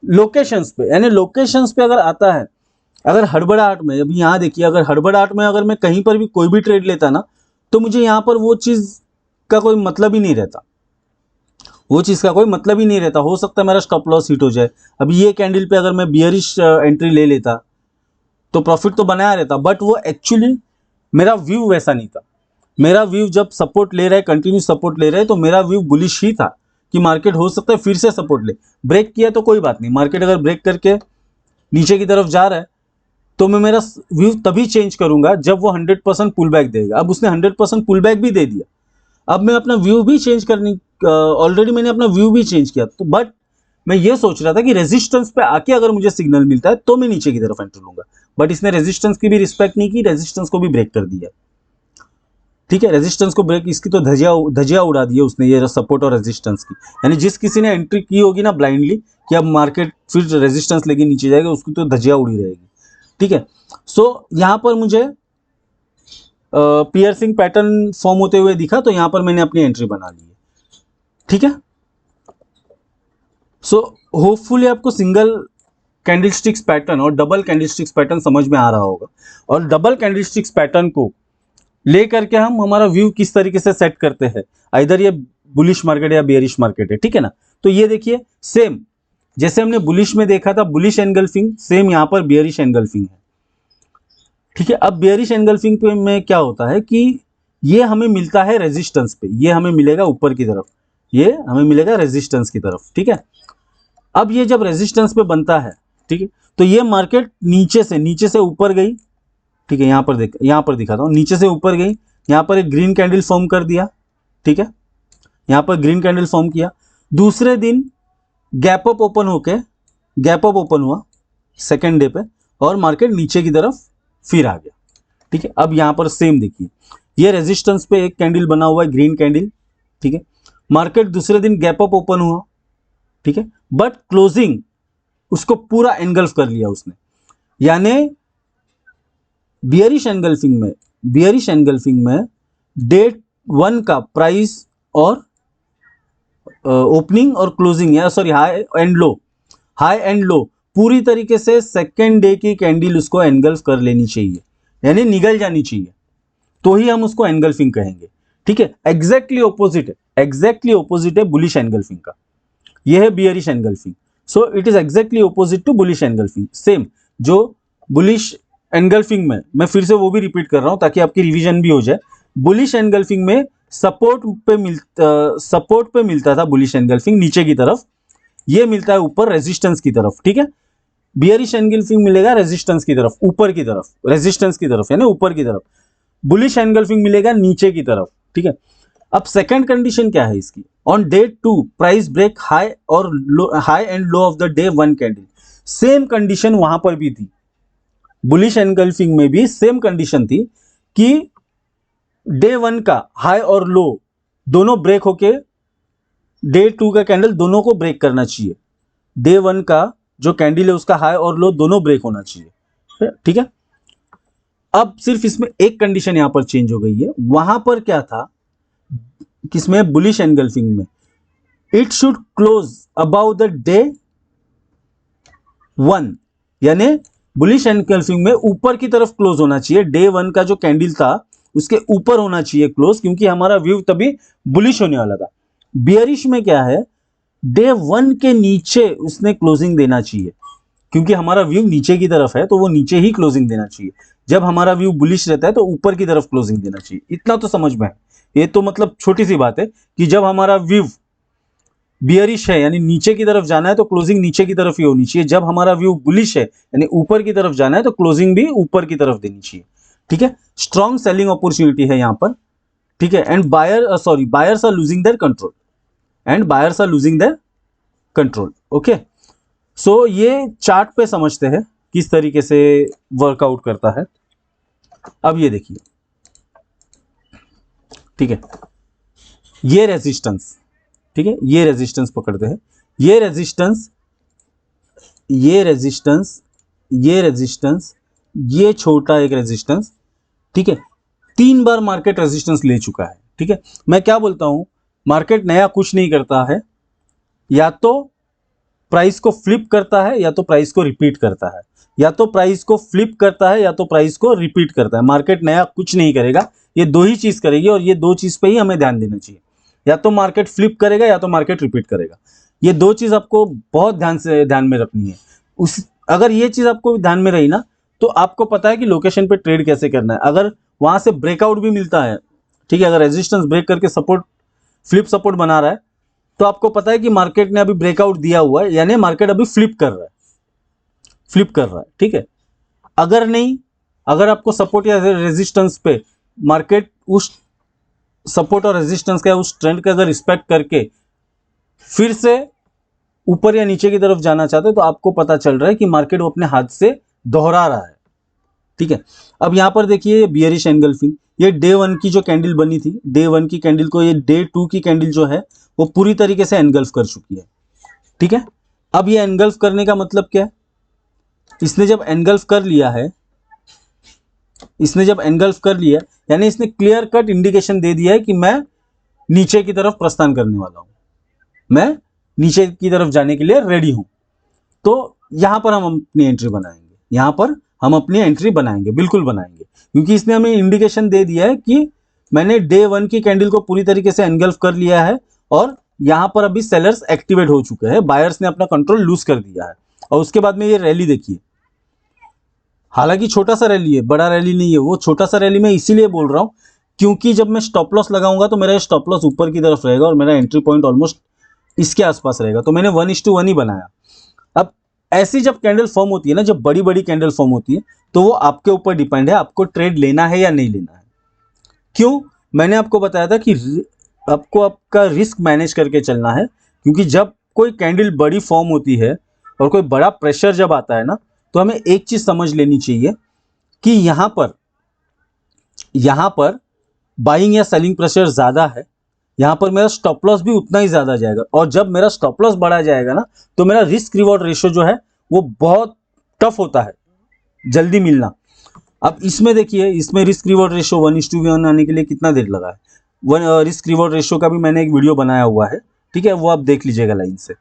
[SPEAKER 1] लोकेशंस पे, यानी लोकेशंस पे अगर आता है, अगर हड़बड़ाहट में, अभी यहां देखिए, अगर हड़बड़ाहट में अगर मैं कहीं पर भी कोई भी ट्रेड लेता ना, तो मुझे यहां पर वो चीज का कोई मतलब ही नहीं रहता, वो चीज का कोई मतलब ही नहीं रहता। हो सकता है मेरा स्टॉप लॉस हिट हो जाए। अभी ये कैंडल पे अगर मैं बियरिश एंट्री ले लेता तो प्रॉफिट तो बनाया रहता, बट वो एक्चुअली मेरा व्यू वैसा नहीं था। मेरा व्यू जब सपोर्ट ले रहा है, कंटिन्यू सपोर्ट ले रहा है, तो मेरा व्यू बुलिश ही था कि मार्केट हो सकता है फिर से सपोर्ट ले। ब्रेक किया तो कोई बात नहीं, मार्केट अगर ब्रेक करके नीचे की तरफ जा रहा है तो मैं मेरा व्यू तभी चेंज करूंगा जब वो 100% पुल बैक देगा। अब उसने 100% पुल बैक भी दे दिया, अब मैं अपना व्यू भी चेंज करने, ऑलरेडी मैंने अपना व्यू भी चेंज किया, तो बट मैं ये सोच रहा था कि रेजिस्टेंस पे आके अगर मुझे सिग्नल मिलता है तो मैं नीचे की तरफ एंटर लूंगा, बट इसने रेजिस्टेंस की भी रिस्पेक्ट नहीं की, रेजिस्टेंस को भी ब्रेक कर दिया। ठीक है, रेजिस्टेंस को ब्रेक, इसकी तो धजिया उड़ा दी है उसने, ये सपोर्ट और रेजिस्टेंस की। यानी जिस किसी ने एंट्री की होगी ना ब्लाइंडली कि अब मार्केट फिर रेजिस्टेंस लेके नीचे जाएगा, उसकी तो धजिया उड़ी रहेगी। ठीक है, सो यहां पर मुझे पियर्सिंग पैटर्न फॉर्म होते हुए दिखा, तो यहां पर मैंने अपनी एंट्री बना ली है। ठीक है, सो होपफुली आपको सिंगल कैंडलस्टिक्स पैटर्न और डबल कैंडलस्टिक्स पैटर्न समझ में आ रहा होगा, और डबल कैंडलस्टिक्स पैटर्न को लेकर के हम हमारा व्यू किस तरीके से सेट करते हैं, इधर ये बुलिश मार्केट या बेयरिश मार्केट है। ठीक है ना, तो ये देखिए सेम जैसे हमने बुलिश में देखा था बुलिश एनगल्फिंग, सेम यहां पर बेयरिश एनगल्फिंग है। ठीक है, अब बेयरिश एनगल्फिंग पे में क्या होता है कि ये हमें मिलता है रेजिस्टेंस पे, ये हमें मिलेगा ऊपर की तरफ, ये हमें मिलेगा रेजिस्टेंस की तरफ। ठीक है, अब ये जब रेजिस्टेंस पे बनता है, ठीक है, तो ये मार्केट नीचे से ऊपर गई। ठीक है, यहां पर दिखाता हूं, नीचे से ऊपर गई, यहां पर एक ग्रीन कैंडल फॉर्म कर दिया। ठीक है, यहां पर ग्रीन कैंडल फॉर्म किया, दूसरे दिन गैप अप ओपन हुआ सेकेंड डे पे, और मार्केट नीचे की तरफ फिर आ गया। ठीक है, अब यहां पर सेम देखिए, ये रेजिस्टेंस पे एक कैंडल बना हुआ है ग्रीन कैंडल। ठीक है, मार्केट दूसरे दिन गैप अप ओपन हुआ। ठीक है, बट क्लोजिंग उसको पूरा एनगल्फ कर लिया उसने, यानी बियरिश एनगल्फिंग में डे 1 का प्राइस और ओपनिंग और क्लोजिंग, या सॉरी हाई एंड लो पूरी तरीके से सेकेंड डे की कैंडल उसको एनगल्फ कर लेनी चाहिए, यानी निगल जानी चाहिए, तो ही हम उसको एनगल्फिंग कहेंगे। ठीक है, एग्जैक्टली ऑपोजिट है बुलिश एनगल्फिंग का, यह है bearish engulfing. So it is exactly opposite to bullish engulfing. Same जो बुलिश एनगल्फिंग में, मैं फिर से वो भी रिपीट कर रहा हूं ताकि आपकी रिवीजन भी हो जाए, बुलिश एनगल्फिंग में सपोर्ट पे मिलता था बुलिश एनगल्फिंग नीचे की तरफ, ये मिलता है ऊपर रेजिस्टेंस की तरफ, ठीक है। बियरिश एनगल्फिंग मिलेगा रेजिस्टेंस की तरफ, ऊपर की तरफ, रेजिस्टेंस की तरफ यानी ऊपर की तरफ। बुलिश एनगल्फिंग मिलेगा नीचे की तरफ, ठीक है। अब सेकंड कंडीशन क्या है इसकी, on day 2 price break high और low, high and low of the day 1 candle. Same condition वहां पर भी थी, बुलिश एनगल्फिंग में भी सेम कंडीशन थी कि डे 1 का हाई और लो दोनों ब्रेक होके डे 2 का कैंडल दोनों को ब्रेक करना चाहिए। डे 1 का जो कैंडल है उसका हाई और लो दोनों ब्रेक होना चाहिए, ठीक है। अब सिर्फ इसमें एक कंडीशन यहां पर चेंज हो गई है, वहां पर क्या था किसमें, बुलिश एनगल्फिंग में, it should close about the day 1, यानी बुलिश एनगल्फिंग में ऊपर की तरफ क्लोज होना चाहिए, डे 1 का जो कैंडल था उसके ऊपर होना चाहिए क्लोज, क्योंकि हमारा व्यू तभी बुलिश होने वाला था। बियरिश में क्या है, डे 1 के नीचे उसने क्लोजिंग देना चाहिए, क्योंकि हमारा व्यू नीचे की तरफ है तो वो नीचे ही क्लोजिंग देना चाहिए। जब हमारा व्यू बुलिश रहता है तो ऊपर की तरफ क्लोजिंग देना चाहिए, इतना तो समझ में है। ये तो मतलब छोटी सी बात है कि जब हमारा व्यू बियरिश है यानी नीचे की तरफ जाना है तो क्लोजिंग नीचे की तरफ ही होनी चाहिए, जब हमारा व्यू बुलिश है यानी ऊपर की तरफ जाना है तो क्लोजिंग भी ऊपर की तरफ देनी चाहिए, ठीक है। स्ट्रॉन्ग सेलिंग अपॉर्चुनिटी है यहां पर, ठीक है। And buyers are losing their control, and buyers are losing their control, okay. So ये चार्ट पे समझते हैं किस तरीके से वर्कआउट करता है। अब ये देखिए, ठीक है, ये रेजिस्टेंस, ठीक है, ये रेजिस्टेंस पकड़ते हैं, ये रेजिस्टेंस, ये रेजिस्टेंस, ये रेजिस्टेंस, ये छोटा एक रेजिस्टेंस, ठीक है। 3 बार मार्केट रेजिस्टेंस ले चुका है, ठीक है। मैं क्या बोलता हूं, मार्केट नया कुछ नहीं करता है, या तो प्राइस को फ्लिप करता है या तो प्राइस को रिपीट करता है, या तो प्राइस को फ्लिप करता है या तो प्राइस को रिपीट करता है। मार्केट नया कुछ नहीं करेगा, ये दो ही चीज करेगी, और ये दो चीज पे ही हमें ध्यान देना चाहिए, या तो मार्केट फ्लिप करेगा या तो मार्केट रिपीट करेगा। ये दो चीज आपको बहुत ध्यान में रखनी है। अगर ये चीज आपको ध्यान में रही ना तो आपको पता है कि लोकेशन पे ट्रेड कैसे करना है। अगर वहां से ब्रेकआउट भी मिलता है, ठीक है, अगर रेजिस्टेंस ब्रेक करके सपोर्ट, फ्लिप सपोर्ट बना रहा है, तो आपको पता है कि मार्केट ने अभी ब्रेकआउट दिया हुआ है, यानी मार्केट अभी फ्लिप कर रहा है, फ्लिप कर रहा है, ठीक है। अगर नहीं, अगर आपको सपोर्ट या रेजिस्टेंस पे मार्केट उस सपोर्ट और रेजिस्टेंस का उस ट्रेंड का अगर रिस्पेक्ट करके फिर से ऊपर या नीचे की तरफ जाना चाहते हैं, तो आपको पता चल रहा है कि मार्केट वो अपने हाथ से दोहरा रहा है, ठीक है। अब यहां पर देखिए बियरिश एनगल्फिंग, ये डे 1 की जो कैंडल बनी थी, डे 1 की कैंडल को ये डे 2 की कैंडल जो है वो पूरी तरीके से एनगल्फ कर चुकी है, ठीक है। अब ये एनगल्फ करने का मतलब क्या है, इसने जब एनगल्फ कर लिया है, इसने जब एनगल्फ कर लिया यानी इसने क्लियर कट इंडिकेशन दे दिया है कि मैं नीचे की तरफ प्रस्थान करने वाला हूं, मैं नीचे की तरफ जाने के लिए रेडी हूं। तो यहां पर हम अपनी एंट्री बनाएंगे, यहां पर हम अपनी एंट्री बनाएंगे, बिल्कुल बनाएंगे, क्योंकि इसने हमें इंडिकेशन दे दिया है कि मैंने डे 1 की कैंडल को पूरी तरीके से एनगल्फ कर लिया है, और यहां पर अभी सेलर्स एक्टिवेट हो चुके हैं, बायर्स ने अपना कंट्रोल लूज कर दिया है। और उसके बाद में ये रैली देखिए, हालांकि छोटा सा रैली है, बड़ा रैली नहीं है, वो छोटा सा रैली मैं इसीलिए बोल रहा हूं क्योंकि जब मैं स्टॉप लॉस लगाऊंगा तो मेरा स्टॉप लॉस ऊपर की तरफ रहेगा और मेरा एंट्री पॉइंट ऑलमोस्ट इसके आसपास रहेगा, तो मैंने 1:1 ही बनाया। अब ऐसी जब कैंडल फॉर्म होती है ना, जब बड़ी बड़ी कैंडल फॉर्म होती है, तो वो आपके ऊपर डिपेंड है, आपको ट्रेड लेना है या नहीं लेना है। क्यों, मैंने आपको बताया था कि आपको आपका रिस्क मैनेज करके चलना है, क्योंकि जब कोई कैंडल बड़ी फॉर्म होती है और कोई बड़ा प्रेशर जब आता है ना, तो हमें एक चीज समझ लेनी चाहिए कि यहां पर बाइंग या सेलिंग प्रेशर ज्यादा है, यहां पर मेरा स्टॉप लॉस भी उतना ही ज्यादा जाएगा, और जब मेरा स्टॉप लॉस बढ़ा जाएगा ना तो मेरा रिस्क रिवॉर्ड रेशियो जो है वो बहुत टफ होता है जल्दी मिलना। अब इसमें देखिए, इसमें रिस्क रिवॉर्ड रेशियो 1:1 आने के लिए कितना देर लगा है। रिस्क रिवॉर्ड रेशियो का भी मैंने एक वीडियो बनाया हुआ है, ठीक है, वो आप देख लीजिएगा लाइन से।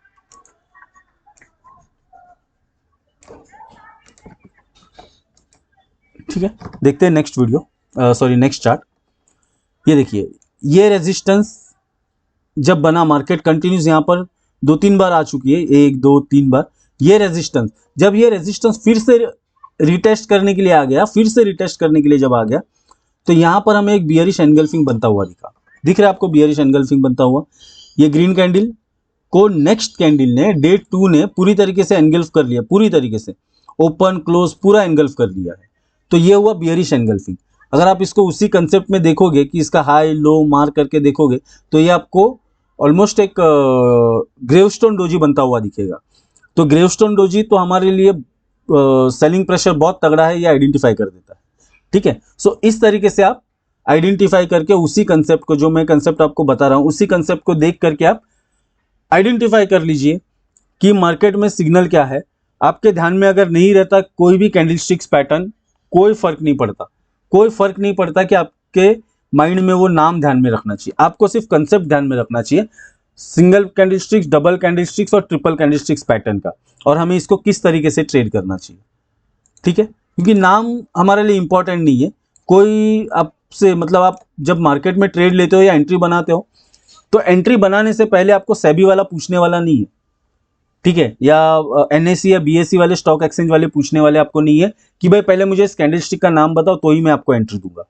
[SPEAKER 1] ठीक है, देखते हैं next video, sorry next chart. ये देखिए, ये रेजिस्टेंस जब बना, मार्केट कंटिन्यूस यहां पर 2-3 बार आ चुकी है, 1 2 3 बार। ये रेजिस्टेंस, जब ये रेजिस्टेंस फिर से रिटेस्ट करने के लिए आ गया, फिर से रिटेस्ट करने के लिए जब आ गया, तो यहां पर हमें एक बियरिश एनगल्फिंग बनता हुआ दिखा, दिख रहा है आपको बियरिश एनगल्फिंग बनता हुआ। ये ग्रीन कैंडल को नेक्स्ट कैंडल ने डे 2 ने पूरी तरीके से एनगल्फ कर लिया, पूरी तरीके से ओपन क्लोज पूरा एनगल्फ कर लिया है, तो ये हुआ बियरिश एनगल्फिंग। अगर आप इसको उसी कंसेप्ट में देखोगे कि इसका हाई लो मार्क करके देखोगे तो ये आपको ऑलमोस्ट एक ग्रेवस्टोन डोजी बनता हुआ दिखेगा। तो ग्रेवस्टोन डोजी तो हमारे लिए सेलिंग प्रेशर बहुत तगड़ा है, ये आइडेंटिफाई कर देता है। ठीक है, सो इस तरीके से आप आइडेंटिफाई करके उसी कंसेप्ट को, जो मैं कंसेप्ट आपको बता रहा हूं, उसी कंसेप्ट को देख करके आप आइडेंटिफाई कर लीजिए कि मार्केट में सिग्नल क्या है। आपके ध्यान में अगर नहीं रहता कोई भी कैंडलस्टिक्स पैटर्न, कोई फर्क नहीं पड़ता, कोई फर्क नहीं पड़ता कि आपके माइंड में वो नाम ध्यान में रखना चाहिए, आपको सिर्फ कंसेप्ट ध्यान में रखना चाहिए, सिंगल कैंडलस्टिक्स, डबल कैंडलस्टिक्स और ट्रिपल कैंडलस्टिक्स पैटर्न का, और हमें इसको किस तरीके से ट्रेड करना चाहिए। ठीक है, क्योंकि नाम हमारे लिए इंपॉर्टेंट नहीं है। कोई आपसे मतलब आप जब मार्केट में ट्रेड लेते हो या एंट्री बनाते हो तो एंट्री बनाने से पहले आपको सेबी वाला पूछने वाला नहीं है। ठीक है, या एनएससी या बीएससी वाले स्टॉक एक्सचेंज वाले पूछने वाले आपको नहीं है कि भाई पहले मुझे इस कैंडलस्टिक का नाम बताओ तो ही मैं आपको एंट्री दूंगा।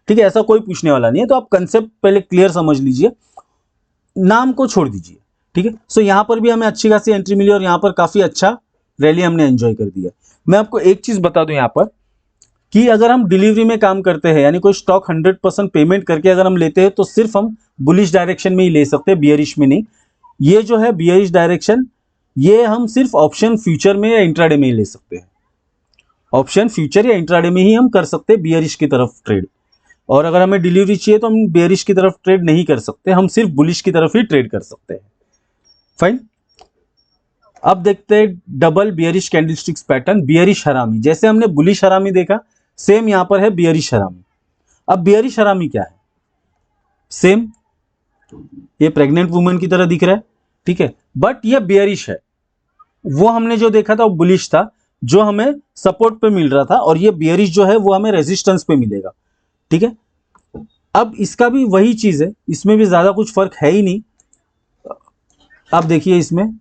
[SPEAKER 1] ठीक है, ऐसा कोई पूछने वाला नहीं है। तो आप कंसेप्ट पहले क्लियर समझ लीजिए, नाम को छोड़ दीजिए। ठीक है, सो यहां पर भी हमें अच्छी खासी एंट्री मिली और यहां पर काफी अच्छा रैली हमने एंजॉय कर दिया। मैं आपको एक चीज बता दूं यहां पर कि अगर हम डिलीवरी में काम करते हैं, यानी कोई स्टॉक 100% पेमेंट करके अगर हम लेते हैं तो सिर्फ हम बुलिश डायरेक्शन में ही ले सकते हैं, बियरिश में नहीं। ये जो है बियरिश डायरेक्शन, ये हम सिर्फ ऑप्शन फ्यूचर में या इंट्राडे में ही ले सकते हैं। ऑप्शन फ्यूचर या इंट्राडे में ही हम कर सकते हैं बियरिश की तरफ ट्रेड, और अगर हमें डिलीवरी चाहिए तो हम बियरिश की तरफ ट्रेड नहीं कर सकते, हम सिर्फ बुलिश की तरफ ही ट्रेड कर सकते हैं। फाइन, अब देखते हैं double bearish candlesticks pattern, bearish हरामी। जैसे हमने बुलिश हरामी देखा, सेम यहां पर है बियरिश हरामी। अब बियरिश हरामी क्या है? सेम ये प्रेग्नेंट वुमन की तरह दिख रहा है। ठीक है, बट ये बियरिश है। वो हमने जो देखा था वो बुलिश था, जो हमें सपोर्ट पे मिल रहा था, और ये बियरिश जो है वो हमें रेजिस्टेंस पे मिलेगा। ठीक है, अब इसका भी वही चीज है, इसमें भी ज्यादा कुछ फर्क है ही नहीं। आप देखिए, इसमें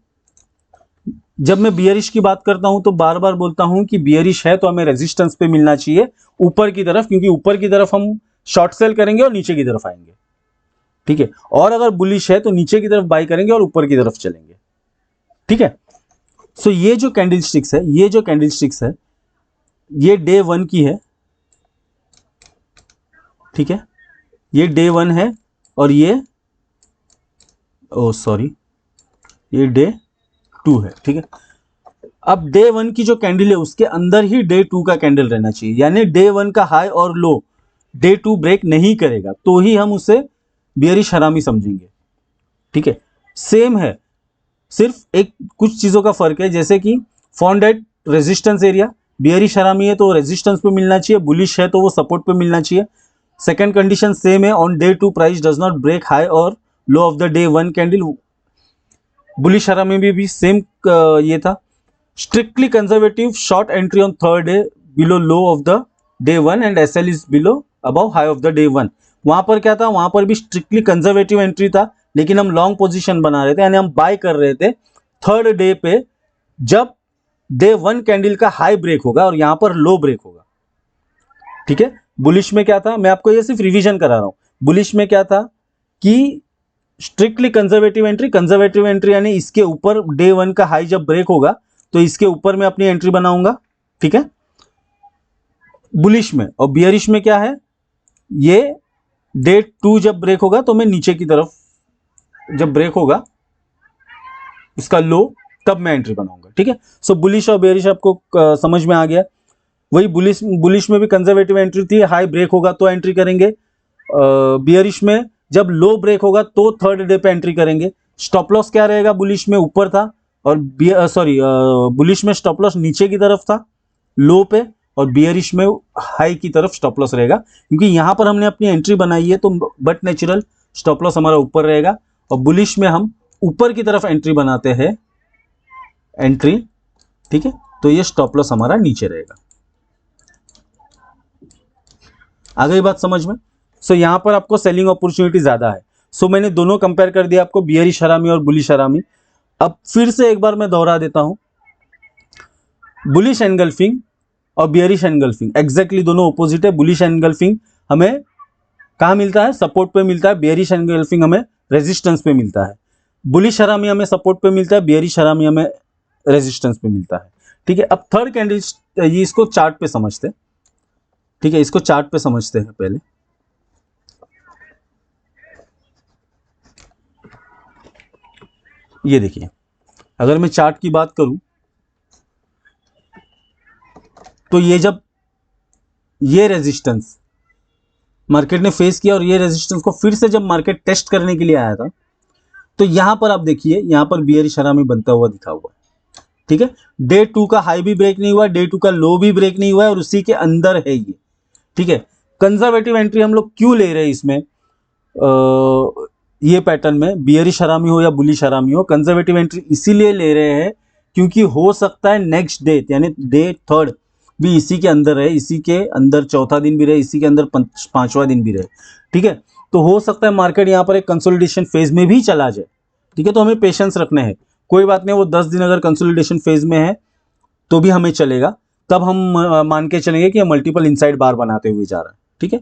[SPEAKER 1] जब मैं बियरिश की बात करता हूं तो बार बार बोलता हूं कि बियरिश है तो हमें रेजिस्टेंस पे मिलना चाहिए ऊपर की तरफ, क्योंकि ऊपर की तरफ हम शॉर्ट सेल करेंगे और नीचे की तरफ आएंगे। ठीक है, और अगर बुलिश है तो नीचे की तरफ बाई करेंगे और ऊपर की तरफ चलेंगे। ठीक है, सो ये जो कैंडलस्टिक्स है, ये जो कैंडलस्टिक्स है, ये डे 1 की है। ठीक है, ये डे 1 है और ये सॉरी ये डे 2 है। ठीक है, अब डे 1 की जो कैंडल है उसके अंदर ही डे 2 का कैंडल रहना चाहिए, यानी डे 1 का हाई और लो डे 2 ब्रेक नहीं करेगा तो ही हम उसे बियरिश हरामी समझेंगे। ठीक है, सेम है, सिर्फ एक कुछ चीजों का फर्क है, जैसे कि found at resistance area, bearish हरामी है तो रेजिस्टेंस पे मिलना चाहिए, बुलिश है तो वो सपोर्ट पे मिलना चाहिए। सेकंड कंडीशन सेम है, on day 2 price does not break high और low of the day 1 candle. Bullish harami में भी सेम ये था, strictly conservative short entry on third day below low of the day 1 and SL is below above high of the day 1। वहां पर क्या था, वहां पर भी स्ट्रिक्टली कंजर्वेटिव एंट्री था, लेकिन हम लॉन्ग पोजीशन बना रहे थे, यानी हम बाय कर रहे थे थर्ड डे पे, जब डे 1 कैंडल का हाई ब्रेक होगा और यहां पर लो ब्रेक होगा। ठीक है, बुलिश में क्या था, मैं आपको ये सिर्फ रिवीजन करा रहा हूं। बुलिश में क्या था कि स्ट्रिक्टली कंजर्वेटिव एंट्री यानी इसके ऊपर डे 1 का हाई जब ब्रेक होगा तो इसके ऊपर मैं अपनी एंट्री बनाऊंगा। ठीक है, बुलिश में। और बियरिश में क्या है, ये डे 2 जब ब्रेक होगा तो मैं नीचे की तरफ, जब ब्रेक होगा उसका लो, तब मैं एंट्री बनाऊंगा। ठीक है, सो बुलिश और बियरिश आपको समझ में आ गया। वही बुलिश में भी कंजर्वेटिव एंट्री थी, हाई ब्रेक होगा तो एंट्री करेंगे। बियरिश में जब लो ब्रेक होगा तो थर्ड डे पे एंट्री करेंगे। स्टॉप लॉस क्या रहेगा, बुलिश में ऊपर था, और बुलिश में स्टॉप लॉस नीचे की तरफ था लो पे, और बियरिश में हाई की तरफ स्टॉप लॉस रहेगा, क्योंकि यहां पर हमने अपनी एंट्री बनाई है तो बट नेचुरल स्टॉप लॉस हमारा ऊपर रहेगा, और बुलिश में हम ऊपर की तरफ एंट्री बनाते हैं एंट्री। ठीक है, तो ये स्टॉप लॉस हमारा नीचे रहेगा। आ गई बात समझ में? सो यहां पर आपको सेलिंग अपॉर्चुनिटी ज्यादा है। सो मैंने दोनों कंपेयर कर दिया आपको, बियरिश हरामी और बुलिश हरामी। अब फिर से एक बार मैं दोहरा देता हूं, बुलिश एनगल्फिंग और बियरिश एनगल्फिंग एग्जैक्टली दोनों ऑपोजिट है। बुलिश एनगल्फिंग हमें कहाँ मिलता है? सपोर्ट पे मिलता है। बेयरिश एनगल्फिंग हमें रेजिस्टेंस पे मिलता है। बुलिश हरामी हमें सपोर्ट पे मिलता है, बेयरिश हरामी हमें रेजिस्टेंस पे मिलता है। ठीक है, अब थर्ड कैंडल, ये इसको चार्ट पे समझते हैं। ठीक है, इसको चार्ट पे समझते हैं पहले। ये देखिए, अगर मैं चार्ट की बात करूं तो ये जब ये रेजिस्टेंस मार्केट ने फेस किया और ये रेजिस्टेंस को फिर से जब मार्केट टेस्ट करने के लिए आया था, तो यहां पर आप देखिए, यहां पर बियरिश हरामी बनता हुआ दिखा हुआ है। ठीक है, डे 2 का हाई भी ब्रेक नहीं हुआ, डे 2 का लो भी ब्रेक नहीं हुआ है, और उसी के अंदर है ये। ठीक है, कंजर्वेटिव एंट्री हम लोग क्यों ले रहे हैं इसमें? ये पैटर्न में बियरिश हरामी हो या बुलिश हरामी हो, कंजर्वेटिव एंट्री इसीलिए ले रहे हैं क्योंकि हो सकता है नेक्स्ट डे यानी डे थर्ड भी इसी के अंदर रहे, इसी के अंदर चौथा दिन भी रहे, इसी के अंदर पांचवा दिन भी रहे। ठीक है, तो हो सकता है मार्केट यहाँ पर एक कंसोलिडेशन फेज में भी चला जाए। ठीक है, तो हमें पेशेंस रखने हैं। कोई बात नहीं, वो 10 दिन अगर कंसोलिडेशन फेज में है तो भी हमें चलेगा, तब हम मान के चलेंगे कि मल्टीपल इनसाइड बार बनाते हुए जा रहा है। ठीक है,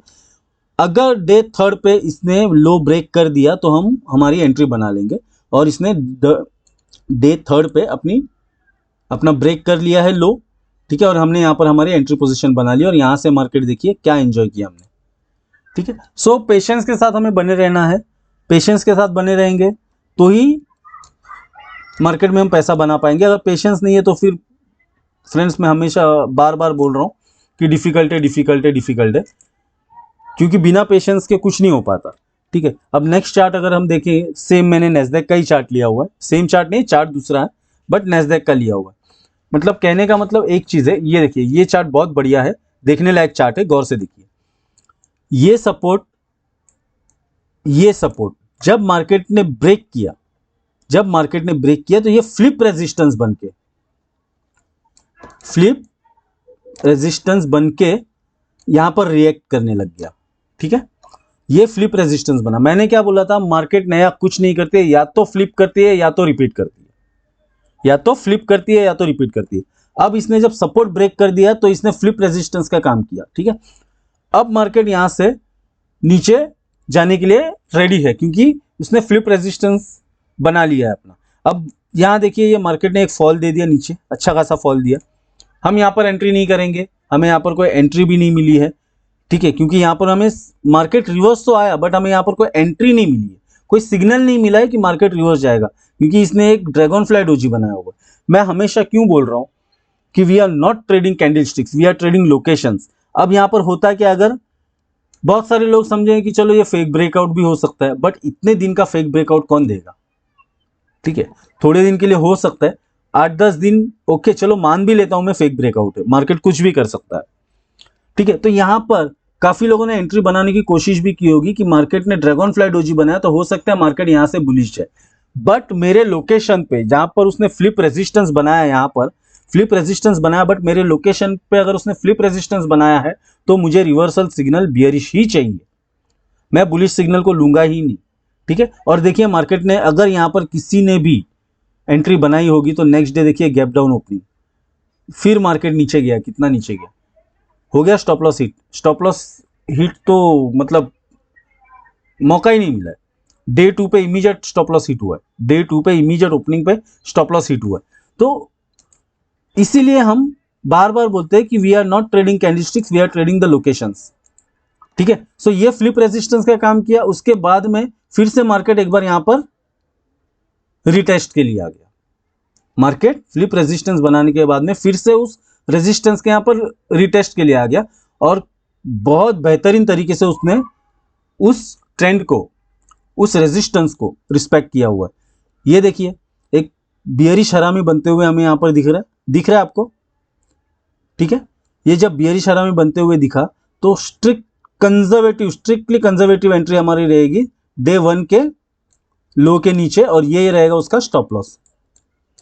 [SPEAKER 1] अगर डे थर्ड पे इसने लो ब्रेक कर दिया तो हम हमारी एंट्री बना लेंगे, और इसने डे थर्ड पे अपना ब्रेक कर लिया है लो। ठीक है, और हमने यहाँ पर हमारी एंट्री पोजीशन बना ली, और यहाँ से मार्केट देखिए क्या एंजॉय किया हमने। ठीक है, सो पेशेंस के साथ हमें बने रहना है। पेशेंस के साथ बने रहेंगे तो ही मार्केट में हम पैसा बना पाएंगे। अगर पेशेंस नहीं है तो फिर फ्रेंड्स, मैं हमेशा बार बार बोल रहा हूँ कि डिफिकल्ट है, डिफिकल्ट है, डिफिकल्ट है, क्योंकि बिना पेशेंस के कुछ नहीं हो पाता। ठीक है, अब नेक्स्ट चार्ट अगर हम देखें, सेम मैंने नेस्डेक का ही चार्ट लिया हुआ है, सेम चार्ट नहीं, चार्ट दूसरा है, बट नेस्डेक का लिया हुआ है। मतलब कहने का मतलब एक चीज है, ये देखिए, ये चार्ट बहुत बढ़िया है, देखने लायक चार्ट है, गौर से देखिए। ये सपोर्ट जब मार्केट ने ब्रेक किया, तो ये फ्लिप रेजिस्टेंस बनके यहां पर रिएक्ट करने लग गया। ठीक है, ये फ्लिप रेजिस्टेंस बना। मैंने क्या बोला था? मार्केट नया कुछ नहीं करती है, या तो फ्लिप करती है या तो रिपीट करती है, या तो फ्लिप करती है या तो रिपीट करती है। अब इसने जब सपोर्ट ब्रेक कर दिया तो इसने फ्लिप रेजिस्टेंस का काम किया। ठीक है, अब मार्केट यहां से नीचे जाने के लिए रेडी है, क्योंकि उसने फ्लिप रेजिस्टेंस बना लिया है अपना। अब यहां देखिए, ये मार्केट ने एक फॉल दे दिया नीचे, अच्छा खासा फॉल दिया। हम यहां पर एंट्री नहीं करेंगे, हमें यहां पर कोई एंट्री भी नहीं मिली है। ठीक है, क्योंकि यहां पर हमें मार्केट रिवर्स तो आया, बट हमें यहां पर कोई एंट्री नहीं मिली है, कोई सिग्नल नहीं मिला है कि मार्केट रिवर्स जाएगा, क्योंकि इसने एक ड्रैगन फ्लाई डोजी बनाया हुआ है। मैं हमेशा क्यों बोल रहा हूं कि we are not trading candlesticks, we are trading locations. अब यहां पर होता है कि अगर बहुत सारे लोग समझेंगे कि चलो ये फेक ब्रेकआउट भी हो सकता है, बट इतने दिन का फेक ब्रेकआउट कौन देगा? ठीक है, थोड़े दिन के लिए हो सकता है, 8-10 दिन ओके, चलो मान भी लेता हूं मैं, फेक ब्रेकआउट है, मार्केट कुछ भी कर सकता है। ठीक है, तो यहां पर काफी लोगों ने एंट्री बनाने की कोशिश भी की होगी कि मार्केट ने ड्रैगन फ्लाई डोजी बनाया तो हो सकता है मार्केट यहां से बुलिश है। बट मेरे लोकेशन पे जहां पर उसने फ्लिप रेजिस्टेंस बनाया, यहां पर फ्लिप रेजिस्टेंस बनाया, बट मेरे लोकेशन पे अगर उसने फ्लिप रेजिस्टेंस बनाया है तो मुझे रिवर्सल सिग्नल बियरिश ही चाहिए, मैं बुलिश सिग्नल को लूंगा ही नहीं। ठीक है, और देखिए मार्केट ने अगर यहां पर किसी ने भी एंट्री बनाई होगी तो नेक्स्ट डे देखिए गैप डाउन ओपनिंग, फिर मार्केट नीचे गया, कितना नीचे गया, हो गया stop loss hit. Stop loss hit तो मतलब मौका ही नहीं मिला है। डे 2 पे इमीडिएट स्टॉप लॉस हिट हुआ है, डे 2 पे इमीडिएट ओपनिंग पे स्टॉप लॉस हिट हुआ है। तो इसीलिए हम बार बार बोलते हैं कि we are not trading candlesticks, we are trading the locations. ठीक है, सो ये फ्लिप रेजिस्टेंस का काम किया, उसके बाद में फिर से मार्केट एक बार यहां पर रिटेस्ट के लिए आ गया। मार्केट फ्लिप रेजिस्टेंस बनाने के बाद में फिर से उस रेजिस्टेंस के यहां पर रिटेस्ट के लिए आ गया, और बहुत बेहतरीन तरीके से उसने उस ट्रेंड को, उस रेजिस्टेंस को रिस्पेक्ट किया हुआ है। ये देखिए, एक बियरिश हरामी बनते हुए हमें यहां पर दिख रहा है आपको। ठीक है, ये जब बियरिश हरामी बनते हुए दिखा तो स्ट्रिक्टली कंजर्वेटिव एंट्री हमारी रहेगी डे 1 के लो के नीचे, और ये रहेगा उसका स्टॉप लॉस।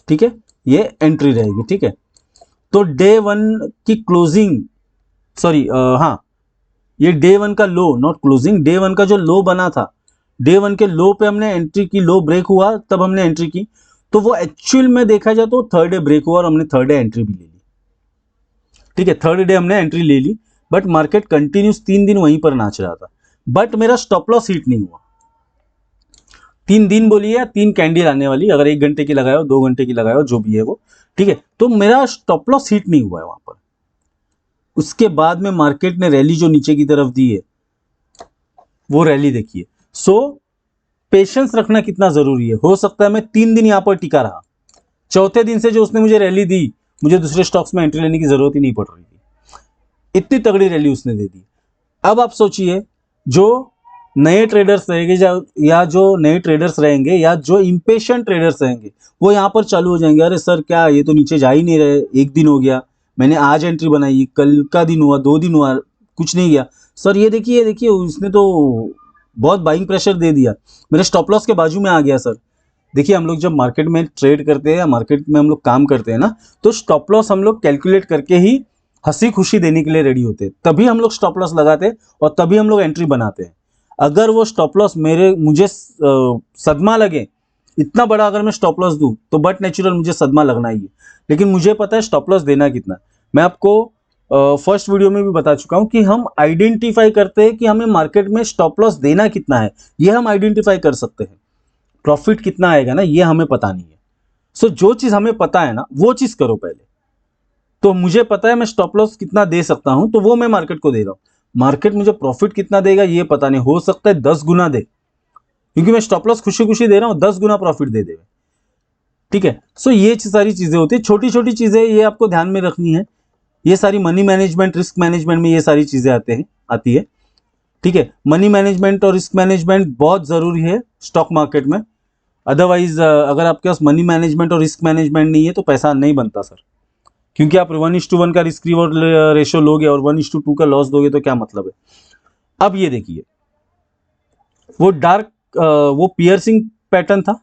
[SPEAKER 1] ठीक है, ये एंट्री रहेगी। ठीक है, तो डे 1 की क्लोजिंग, सॉरी हाँ, ये डे 1 का लो, नॉट क्लोजिंग, डे 1 का जो लो बना था, डे 1 के लो पे हमने एंट्री की, लो ब्रेक हुआ तब हमने एंट्री की, तो वो एक्चुअल में देखा जाए तो थर्ड डे ब्रेक हुआ और हमने थर्ड डे एंट्री भी ले ली। ठीक है, थर्ड डे हमने एंट्री ले ली, बट मार्केट कंटिन्यूस 3 दिन वहीं पर नाच रहा था। बट मेरा स्टॉप लॉस हिट नहीं हुआ। 3 दिन बोलिए या 3 कैंडल आने वाली, अगर 1 घंटे की लगाए हो 2 घंटे की लगाए हो जो भी है वो, ठीक है, तो मेरा स्टॉप लॉस हिट नहीं हुआ है वहां पर। उसके बाद में मार्केट ने रैली जो नीचे की तरफ दी है वो रैली देखिए। सो पेशेंस रखना कितना जरूरी है। हो सकता है मैं 3 दिन यहां पर टिका रहा, चौथे दिन से जो उसने मुझे रैली दी, मुझे दूसरे स्टॉक्स में एंट्री लेने की जरूरत ही नहीं पड़ रही थी, इतनी तगड़ी रैली उसने दे दी। अब आप सोचिए, जो नए ट्रेडर्स रहेंगे या जो नए ट्रेडर्स रहेंगे या जो इम्पेशेंट ट्रेडर्स रहेंगे, वो यहाँ पर चालू हो जाएंगे, अरे सर क्या ये तो नीचे जा ही नहीं रहे, 1 दिन हो गया, मैंने आज एंट्री बनाई, कल का दिन हुआ, 2 दिन हुआ, कुछ नहीं गया, सर ये देखिए उसने तो बहुत बाइंग प्रेशर दे दिया, मेरे स्टॉप लॉस के बाजू में आ गया सर। देखिए हम लोग जब मार्केट में ट्रेड करते हैं या मार्केट में हम लोग काम करते हैं ना, तो स्टॉप लॉस हम लोग कैलकुलेट करके ही हंसी खुशी देने के लिए रेडी होते हैं, तभी हम लोग स्टॉप लॉस लगाते हैं और तभी हम लोग एंट्री बनाते हैं। अगर वो स्टॉप लॉस मुझे सदमा लगे, इतना बड़ा अगर मैं स्टॉप लॉस दूं तो बट नेचुरल मुझे सदमा लगना ही है, लेकिन मुझे पता है स्टॉप लॉस देना कितना। मैं आपको फर्स्ट वीडियो में भी बता चुका हूं कि हम आइडेंटिफाई करते हैं कि हमें मार्केट में स्टॉप लॉस देना कितना है, ये हम आइडेंटिफाई कर सकते हैं। प्रॉफिट कितना आएगा ना, ये हमें पता नहीं है। सो जो चीज हमें पता है ना वो चीज करो पहले। तो मुझे पता है मैं स्टॉप लॉस कितना दे सकता हूं, तो वो मैं मार्केट को दे रहा हूं। मार्केट मुझे प्रॉफिट कितना देगा ये पता नहीं, हो सकता है 10 गुना दे, क्योंकि मैं स्टॉप लॉस खुशी खुशी दे रहा हूं, 10 गुना प्रॉफिट दे देगा। ठीक है, सो ये सारी चीजें होती है, छोटी छोटी चीजें ये आपको ध्यान में रखनी है। ये सारी मनी मैनेजमेंट, रिस्क मैनेजमेंट में ये सारी चीजें आती है। ठीक है, मनी मैनेजमेंट और रिस्क मैनेजमेंट बहुत जरूरी है स्टॉक मार्केट में। अदरवाइज अगर आपके पास मनी मैनेजमेंट और रिस्क मैनेजमेंट नहीं है तो पैसा नहीं बनता सर, क्योंकि आप 1:1 का रिस्क रिवॉर्ड रेशियो लोगे और 1:2 का लॉस दोगे तो क्या मतलब है। अब ये देखिए, वो वो पियर्सिंग पैटर्न था,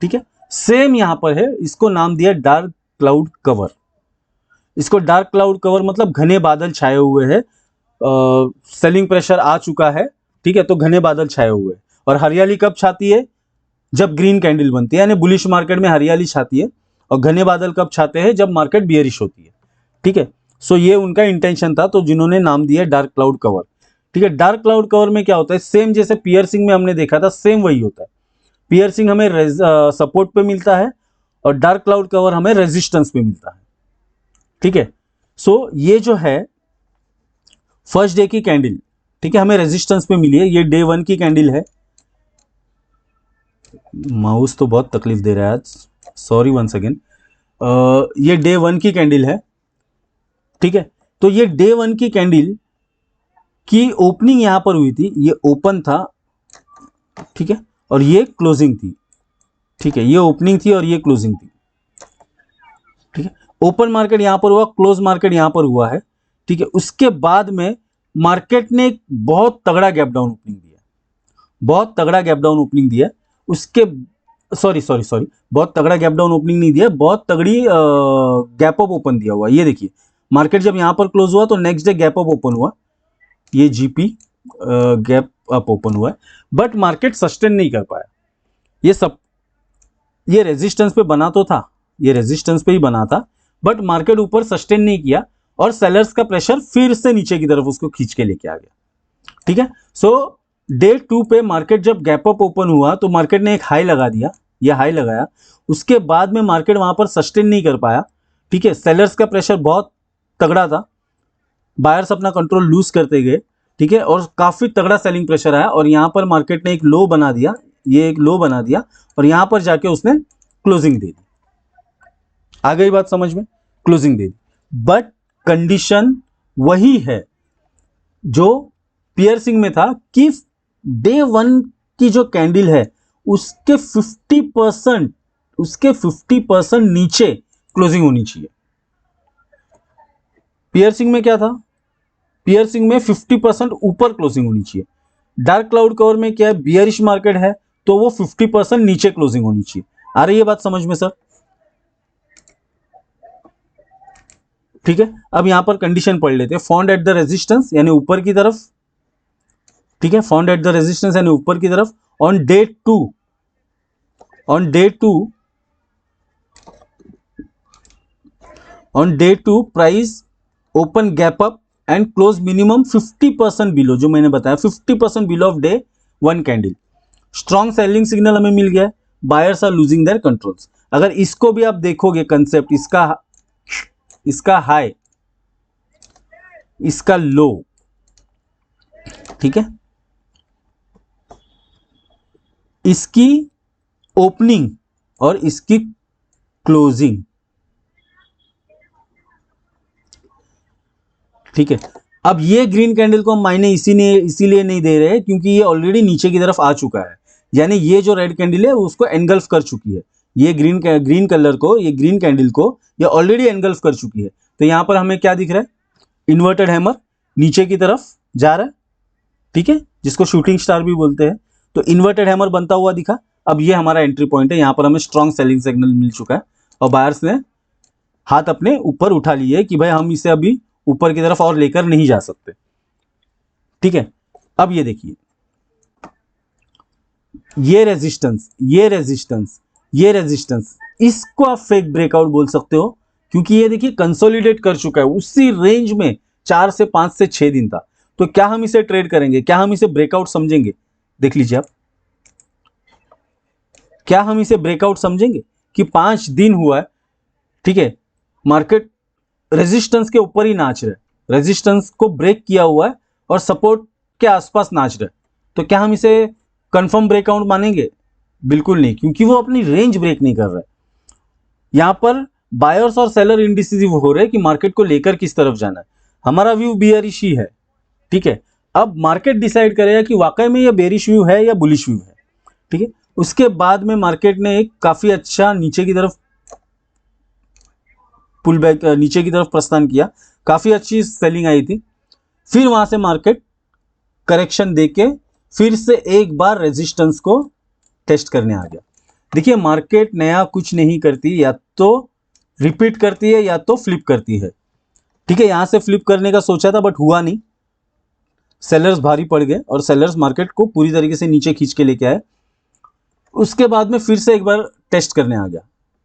[SPEAKER 1] ठीक है, सेम यहां पर है, इसको नाम दिया डार्क क्लाउड कवर। इसको डार्क क्लाउड कवर मतलब घने बादल छाए हुए हैं, सेलिंग प्रेशर आ चुका है, ठीक है, तो घने बादल छाए हुए हैं। और हरियाली कब छाती है, जब ग्रीन कैंडल बनती है, यानी बुलिश मार्केट में हरियाली छाती है। और घने बादल कब छाते हैं, जब मार्केट बियरिश होती है। ठीक है, सो ये उनका इंटेंशन था, तो जिन्होंने नाम दिया डार्क क्लाउड कवर। ठीक है, डार्क क्लाउड कवर में क्या होता है, सेम जैसे पियर्सिंग में हमने देखा था, सेम वही होता है। पियर्सिंग हमें सपोर्ट पे मिलता है और डार्क क्लाउड कवर हमें रेजिस्टेंस पे मिलता है। ठीक है, सो ये जो है फर्स्ट डे की कैंडल, ठीक है, हमें रेजिस्टेंस पे मिली है, ये डे 1 की कैंडल है। माउस तो बहुत तकलीफ दे रहा है आज, सॉरी वंस अगेन। ये डे 1 की कैंडल है, ठीक है, तो ये डे 1 की कैंडल की ओपनिंग यहां पर हुई थी, ये ओपन था, ठीक है, और ये क्लोजिंग थी। ठीक है, ये ओपनिंग थी और ये क्लोजिंग थी। ठीक है, ओपन मार्केट यहां पर हुआ, क्लोज मार्केट यहां पर हुआ है। ठीक है, उसके बाद में मार्केट ने एक बहुत तगड़ा गैप डाउन ओपनिंग दिया, बहुत तगड़ा गैप डाउन ओपनिंग दिया। उसके सॉरी बहुत तगड़ा गैप डाउन ओपनिंग नहीं दिया, बहुत तगड़ी गैप अप ओपन दिया हुआ। ये देखिए, मार्केट जब यहां पर क्लोज हुआ तो next day gap up open हुआ, ये जीपी गैप अप ओपन हुआ है, बट मार्केट सस्टेन नहीं कर पाया। ये रेजिस्टेंस पे बना तो था, ये रेजिस्टेंस पे ही बना था, बट मार्केट ऊपर सस्टेन नहीं किया और सेलर्स का प्रेशर फिर से नीचे की तरफ उसको खींच के लेके आ गया। ठीक है, सो डे 2 पे मार्केट जब गैप अप ओपन हुआ तो मार्केट ने एक हाई लगा दिया, ये हाई लगाया, उसके बाद में मार्केट वहां पर सस्टेन नहीं कर पाया। ठीक है, सेलर्स का प्रेशर बहुत तगड़ा था, बायर्स अपना कंट्रोल लूज करते गए। ठीक है, और काफी तगड़ा सेलिंग प्रेशर आया और यहां पर मार्केट ने एक लो बना दिया, ये एक लो बना दिया और यहां पर जाके उसने क्लोजिंग दे दी। आ गई बात समझ में, closing they the, but condition वही है जो पियर्सिंग में था कि डे 1 की जो कैंडल है उसके 50% नीचे क्लोजिंग होनी चाहिए। पियर्सिंग में क्या था, पियर्सिंग में 50% ऊपर क्लोजिंग होनी चाहिए। डार्क क्लाउड कवर में क्या है, बियरिश मार्केट है तो वो 50% नीचे क्लोजिंग होनी चाहिए। आ रही है बात समझ में सर? ठीक है, अब यहां पर कंडीशन पढ़ लेते हैं, फाउंड एट द रेजिस्टेंस यानी ऊपर की तरफ। ठीक है, फाउंड एट द रेजिस्टेंस यानी ऊपर की तरफ on day 2, on day 2, on day 2 price open gap up and close minimum 50% below, जो मैंने बताया 50% below of day one candle. Strong selling signal हमें मिल गया है, buyers are losing their controls. अगर इसको भी आप देखोगे कंसेप्ट, इसका हाई, इसका लो, ठीक है, इसकी ओपनिंग और इसकी क्लोजिंग, ठीक है। अब ये ग्रीन कैंडल को हम मायने इसीलिए नहीं दे रहे क्योंकि ये ऑलरेडी नीचे की तरफ आ चुका है, यानी ये जो रेड कैंडल है उसको एनगल्फ कर चुकी है। ये ग्रीन कलर को, ये ग्रीन कैंडल को ये ऑलरेडी एनगल्फ कर चुकी है। तो यहां पर हमें क्या दिख रहा है, इन्वर्टेड हैमर नीचे की तरफ जा रहा है, ठीक है, जिसको शूटिंग स्टार भी बोलते हैं। तो इन्वर्टेड हैमर बनता हुआ दिखा। अब ये हमारा एंट्री पॉइंट है, यहां पर हमें स्ट्रॉन्ग सेलिंग सिग्नल मिल चुका है और बायर्स ने हाथ अपने ऊपर उठा लिए कि भाई हम इसे अभी ऊपर की तरफ और लेकर नहीं जा सकते, ठीक है। अब ये देखिए, ये रेजिस्टेंस, इसको आप फेक ब्रेकआउट बोल सकते हो क्योंकि ये देखिए कंसोलिडेट कर चुका है उसी रेंज में 4 से 5 से 6 दिन था। तो क्या हम इसे ट्रेड करेंगे, क्या हम इसे ब्रेकआउट समझेंगे? देख लीजिए आप, क्या हम इसे ब्रेकआउट समझेंगे कि 5 दिन हुआ है, ठीक है, मार्केट रेजिस्टेंस के ऊपर ही नाच रहा है, रेजिस्टेंस को ब्रेक किया हुआ है और सपोर्ट के आसपास नाच रहा है। तो क्या हम इसे कंफर्म ब्रेकआउट मानेंगे? बिल्कुल नहीं, क्योंकि वो अपनी रेंज ब्रेक नहीं कर रहा है। यहां पर बायर्स और सेलर इंडिसिसिव हो रहे हैं कि मार्केट को लेकर किस तरफ जाना है। हमारा व्यू बियरिश ही है, ठीक है। अब मार्केट डिसाइड करेगा कि वाकई में ये बेरिश व्यू है या बुलिश व्यू है, ठीक है। उसके बाद में मार्केट ने एक काफी अच्छा नीचे की तरफ पुल बैक, नीचे की तरफ प्रस्थान किया, काफी अच्छी सेलिंग आई थी। फिर वहां से मार्केट करेक्शन देके फिर से एक बार रेजिस्टेंस को टेस्ट करने आ गया। देखिए मार्केट नया कुछ नहीं करती, या तो रिपीट करती है या तो फ्लिप करती है, ठीक है। यहां से फ्लिप करने का सोचा था बट हुआ नहीं, सेलर्स भारी पड़ गए और सेलर्स मार्केट को पूरी तरीके से नीचे खींच के लेके आए। उसके बाद में फिर से एक बार टेस्ट करने आ गया,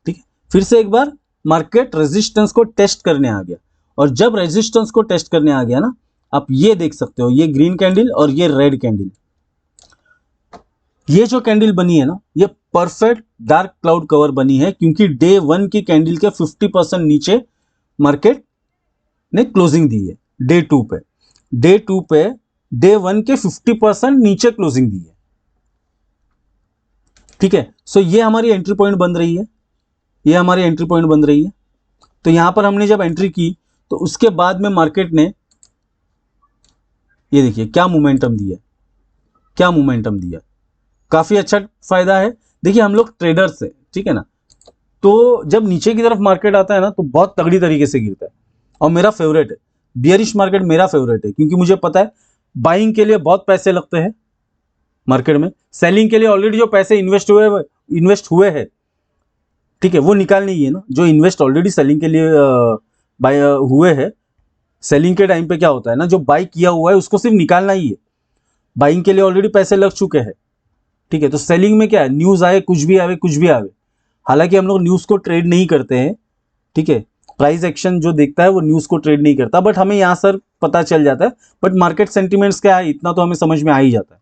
[SPEAKER 1] ठीक है। फिर से एक बार मार्केट रेजिस्टेंस को टेस्ट करने आ गया, और जब रेजिस्टेंस को टेस्ट करने आ गया ना, आप ये देख सकते हो, ये ग्रीन कैंडल और ये रेड कैंडल, ये जो कैंडल बनी है ना, ये परफेक्ट डार्क क्लाउड कवर बनी है क्योंकि डे 1 की कैंडल के 50% नीचे मार्केट ने क्लोजिंग दी है। डे 2 पे डे 1 के 50% नीचे क्लोजिंग दी है, ठीक है। सो ये हमारी एंट्री पॉइंट बन रही है, ये हमारी एंट्री पॉइंट बन रही है। तो यहां पर हमने जब एंट्री की तो उसके बाद में मार्केट ने ये देखिए क्या मोमेंटम दिया, काफी अच्छा फायदा है। देखिए हम लोग ट्रेडर्स हैं, ठीक है ना, तो जब नीचे की तरफ मार्केट आता है ना तो बहुत तगड़ी तरीके से गिरता है, और मेरा फेवरेट है बियरिश मार्केट, मेरा फेवरेट है क्योंकि मुझे पता है बाइंग के लिए बहुत पैसे लगते हैं मार्केट में, सेलिंग के लिए ऑलरेडी जो पैसे इन्वेस्ट हुए हैं, ठीक है, वो निकालने ही है ना। जो इन्वेस्ट ऑलरेडी सेलिंग के लिए बाय हुए हैं, सेलिंग के टाइम पे क्या होता है ना, जो बाई किया हुआ है उसको सिर्फ निकालना ही है। बाइंग के लिए ऑलरेडी पैसे लग चुके हैं, ठीक है। तो सेलिंग में क्या है, न्यूज आए कुछ भी आवे, हालांकि हम लोग न्यूज को ट्रेड नहीं करते हैं, ठीक है। प्राइस एक्शन जो देखता है वो न्यूज को ट्रेड नहीं करता, बट हमें यहाँ सर पता चल जाता है। बट मार्केट सेंटिमेंट्स क्या है इतना तो हमें समझ में आ ही जाता है,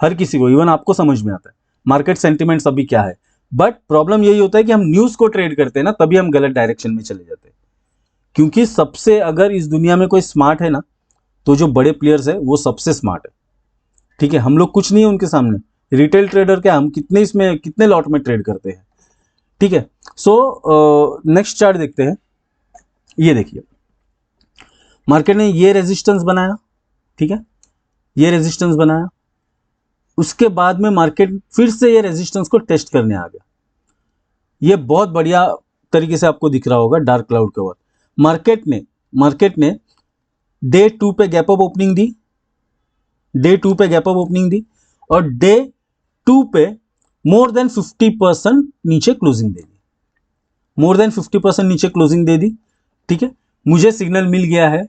[SPEAKER 1] हर किसी को, इवन आपको समझ में आता है मार्केट सेंटिमेंट्स अभी क्या है। बट प्रॉब्लम यही होता है कि हम न्यूज को ट्रेड करते हैं ना, तभी हम गलत डायरेक्शन में चले जाते हैं। क्योंकि सबसे, अगर इस दुनिया में कोई स्मार्ट है ना, तो जो बड़े प्लेयर्स है वो सबसे स्मार्ट है, ठीक है। हम लोग कुछ नहीं है उनके सामने, रिटेल ट्रेडर क्या, हम कितने लॉट में ट्रेड करते हैं, ठीक है। सो नेक्स्ट चार्ट देखते हैं। ये देखिए मार्केट ने ये रेजिस्टेंस बनाया, ठीक है, ये रेजिस्टेंस बनाया, उसके बाद में मार्केट फिर से ये रेजिस्टेंस को टेस्ट करने आ गया। ये बहुत बढ़िया तरीके से आपको दिख रहा होगा डार्क क्लाउड कवर। मार्केट ने डे 2 पे गैप अप ओपनिंग दी, और डे 2 पे मोर देन 50% नीचे क्लोजिंग दे दी, ठीक है। मुझे सिग्नल मिल गया है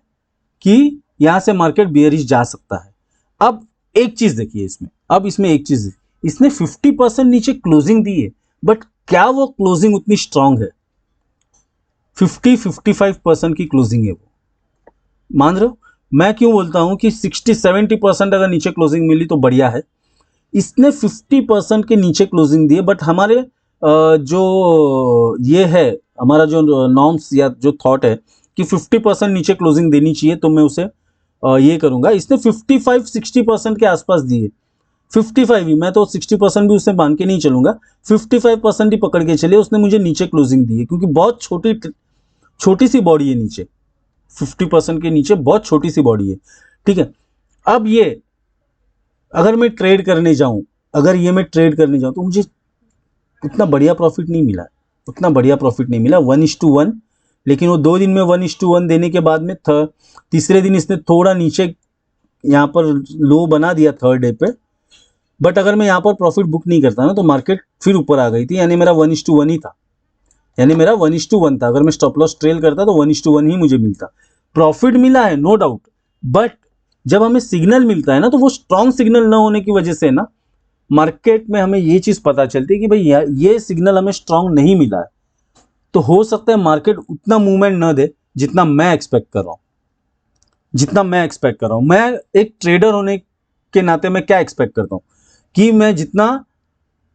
[SPEAKER 1] कि यहां से मार्केट बियरिश जा सकता है। अब एक चीज देखिए इसने 50% नीचे क्लोजिंग दी है, बट क्या वो क्लोजिंग उतनी स्ट्रांग है? 50-55% की क्लोजिंग है वो, मान रहे हो? मैं क्यों बोलता हूं कि 60-70% अगर नीचे क्लोजिंग मिली तो बढ़िया है। इसने 50% के नीचे क्लोजिंग दिए, बट हमारे जो ये है, हमारा जो नॉर्म्स या जो थॉट है कि 50% नीचे क्लोजिंग देनी चाहिए, तो मैं उसे ये करूंगा। इसने 55-60% के आसपास दिए, 55 ही, मैं तो 60% भी उससे मान के नहीं चलूंगा, 55% ही पकड़ के चलिए, उसने मुझे नीचे क्लोजिंग दी है, क्योंकि बहुत छोटी सी बॉडी है नीचे, 50% के नीचे बहुत छोटी सी बॉडी है। ठीक है, अब ये अगर मैं ट्रेड करने जाऊं, तो मुझे उतना बढ़िया प्रॉफिट नहीं मिला, 1:1, लेकिन वो 2 दिन में 1:1 देने के बाद में तीसरे दिन इसने थोड़ा नीचे यहाँ पर लो बना दिया थर्ड डे पे, बट अगर मैं यहाँ पर प्रॉफिट बुक नहीं करता ना तो मार्केट फिर ऊपर आ गई थी, यानी मेरा 1:1 ही था, अगर मैं स्टॉप लॉस ट्रेल करता तो 1:1 ही मुझे मिलता। प्रॉफिट मिला है नो डाउट, बट जब हमें सिग्नल मिलता है ना, तो वो स्ट्रॉन्ग सिग्नल ना होने की वजह से ना मार्केट में हमें ये चीज पता चलती है कि भाई ये सिग्नल हमें स्ट्रॉन्ग नहीं मिला है, तो हो सकता है मार्केट उतना मूवमेंट न दे जितना मैं एक्सपेक्ट कर रहा हूं। मैं एक ट्रेडर होने के नाते मैं क्या एक्सपेक्ट करता हूं कि मैं जितना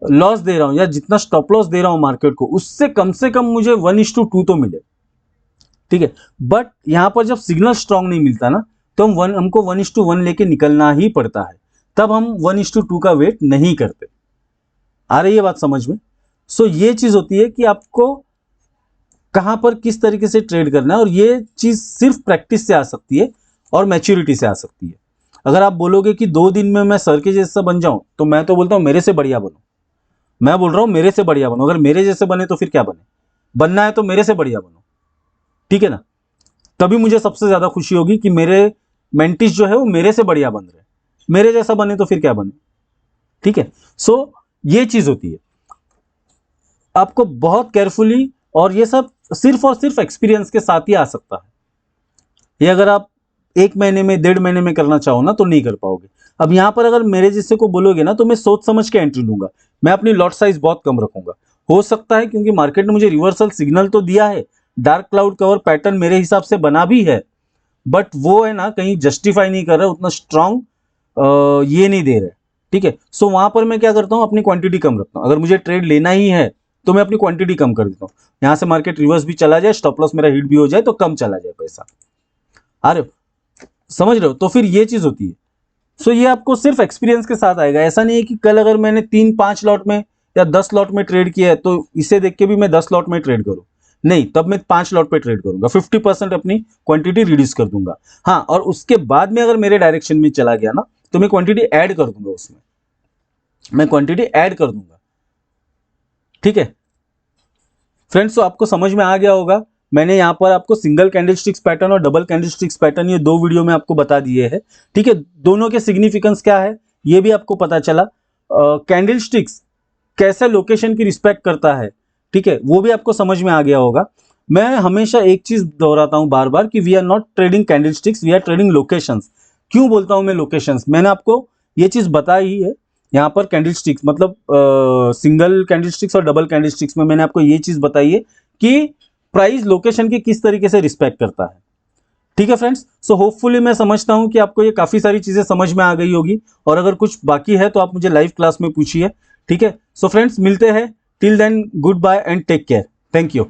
[SPEAKER 1] लॉस दे रहा हूं या जितना स्टॉप लॉस दे रहा हूं मार्केट को, उससे कम से कम मुझे 1:2 तो मिले। ठीक है, बट यहां पर जब सिग्नल स्ट्रांग नहीं मिलता ना, तो हमको 1:1 लेके निकलना ही पड़ता है, तब हम 1:2 का वेट नहीं करते। आ रही है बात समझ में? सो ये चीज होती है कि आपको कहां पर किस तरीके से ट्रेड करना है, और ये चीज सिर्फ प्रैक्टिस से आ सकती है और मैच्योरिटी से आ सकती है। अगर आप बोलोगे कि 2 दिन में मैं सर के जैसा बन जाऊं, तो मैं तो बोलता हूं मेरे से बढ़िया बनो। मैं बोल रहा हूं मेरे से बढ़िया बनो, अगर मेरे जैसे बने तो फिर क्या बने, बनना है तो मेरे से बढ़िया बनो। ठीक है ना? तभी मुझे सबसे ज्यादा खुशी होगी कि मेरे मेंटिस जो है वो मेरे से बढ़िया बन रहे हैं। मेरे जैसा बने तो फिर क्या बने। ठीक है, सो ये चीज होती है, आपको बहुत केयरफुली, और ये सब सिर्फ और सिर्फ एक्सपीरियंस के साथ ही आ सकता है। ये अगर आप 1 महीने में, 1.5 महीने में करना चाहो ना तो नहीं कर पाओगे। अब यहां पर अगर मेरे जैसे को बोलोगे ना, तो मैं सोच समझ के एंट्री लूंगा, मैं अपनी लॉट साइज बहुत कम रखूंगा। हो सकता है क्योंकि मार्केट ने मुझे रिवर्सल सिग्नल तो दिया है, डार्क क्लाउड कवर पैटर्न मेरे हिसाब से बना भी है, बट वो है ना कहीं जस्टिफाई नहीं कर रहा, उतना स्ट्रांग ये नहीं दे रहे। ठीक है, सो वहां पर मैं क्या करता हूं, अपनी क्वांटिटी कम रखता हूं। अगर मुझे ट्रेड लेना ही है तो मैं अपनी क्वांटिटी कम कर देता हूं, यहां से मार्केट रिवर्स भी चला जाए, स्टॉप लॉस मेरा हिट भी हो जाए तो कम चला जाए पैसा। आ रहे हो? समझ रहे हो? तो फिर ये चीज होती है। सो ये आपको सिर्फ एक्सपीरियंस के साथ आएगा। ऐसा नहीं है कि कल अगर मैंने 3-5 लॉट में या 10 लॉट में ट्रेड किया है तो इसे देख के भी मैं 10 लॉट में ट्रेड करूं, नहीं, तब मैं 5 लॉट पे ट्रेड करूंगा, 50% अपनी क्वांटिटी रिड्यूस कर दूंगा। हाँ, और उसके बाद में अगर मेरे डायरेक्शन में चला गया ना, तो मैं क्वांटिटी ऐड कर दूंगा, उसमें मैं क्वांटिटी ऐड कर दूंगा। ठीक है फ्रेंड्स, तो आपको समझ में आ गया होगा। मैंने यहां पर आपको सिंगल कैंडलस्टिक्स पैटर्न और डबल कैंडलस्टिक्स पैटर्न ये 2 वीडियो में आपको बता दिए हैं। ठीक है, दोनों के सिग्निफिकेंस क्या है ये भी आपको पता चला। कैंडलस्टिक्स कैसे लोकेशन की रिस्पेक्ट करता है, ठीक है, वो भी आपको समझ में आ गया होगा। मैं हमेशा एक चीज दोहराता हूं बार बार कि we are not trading candlesticks, we are trading locations. क्यों बोलता हूं मैं लोकेशंस? मैंने आपको ये चीज बताई ही है। यहाँ पर कैंडलस्टिक्स मतलब सिंगल कैंडलस्टिक्स और डबल कैंडलस्टिक्स में मैंने आपको ये चीज बताई है कि प्राइस लोकेशन की किस तरीके से रिस्पेक्ट करता है। ठीक है फ्रेंड्स, सो होपफुली मैं समझता हूं कि आपको ये काफी सारी चीजें समझ में आ गई होगी, और अगर कुछ बाकी है तो आप मुझे लाइव क्लास में पूछिए। ठीक है, सो फ्रेंड्स मिलते हैं, till then goodbye and take care, thank you.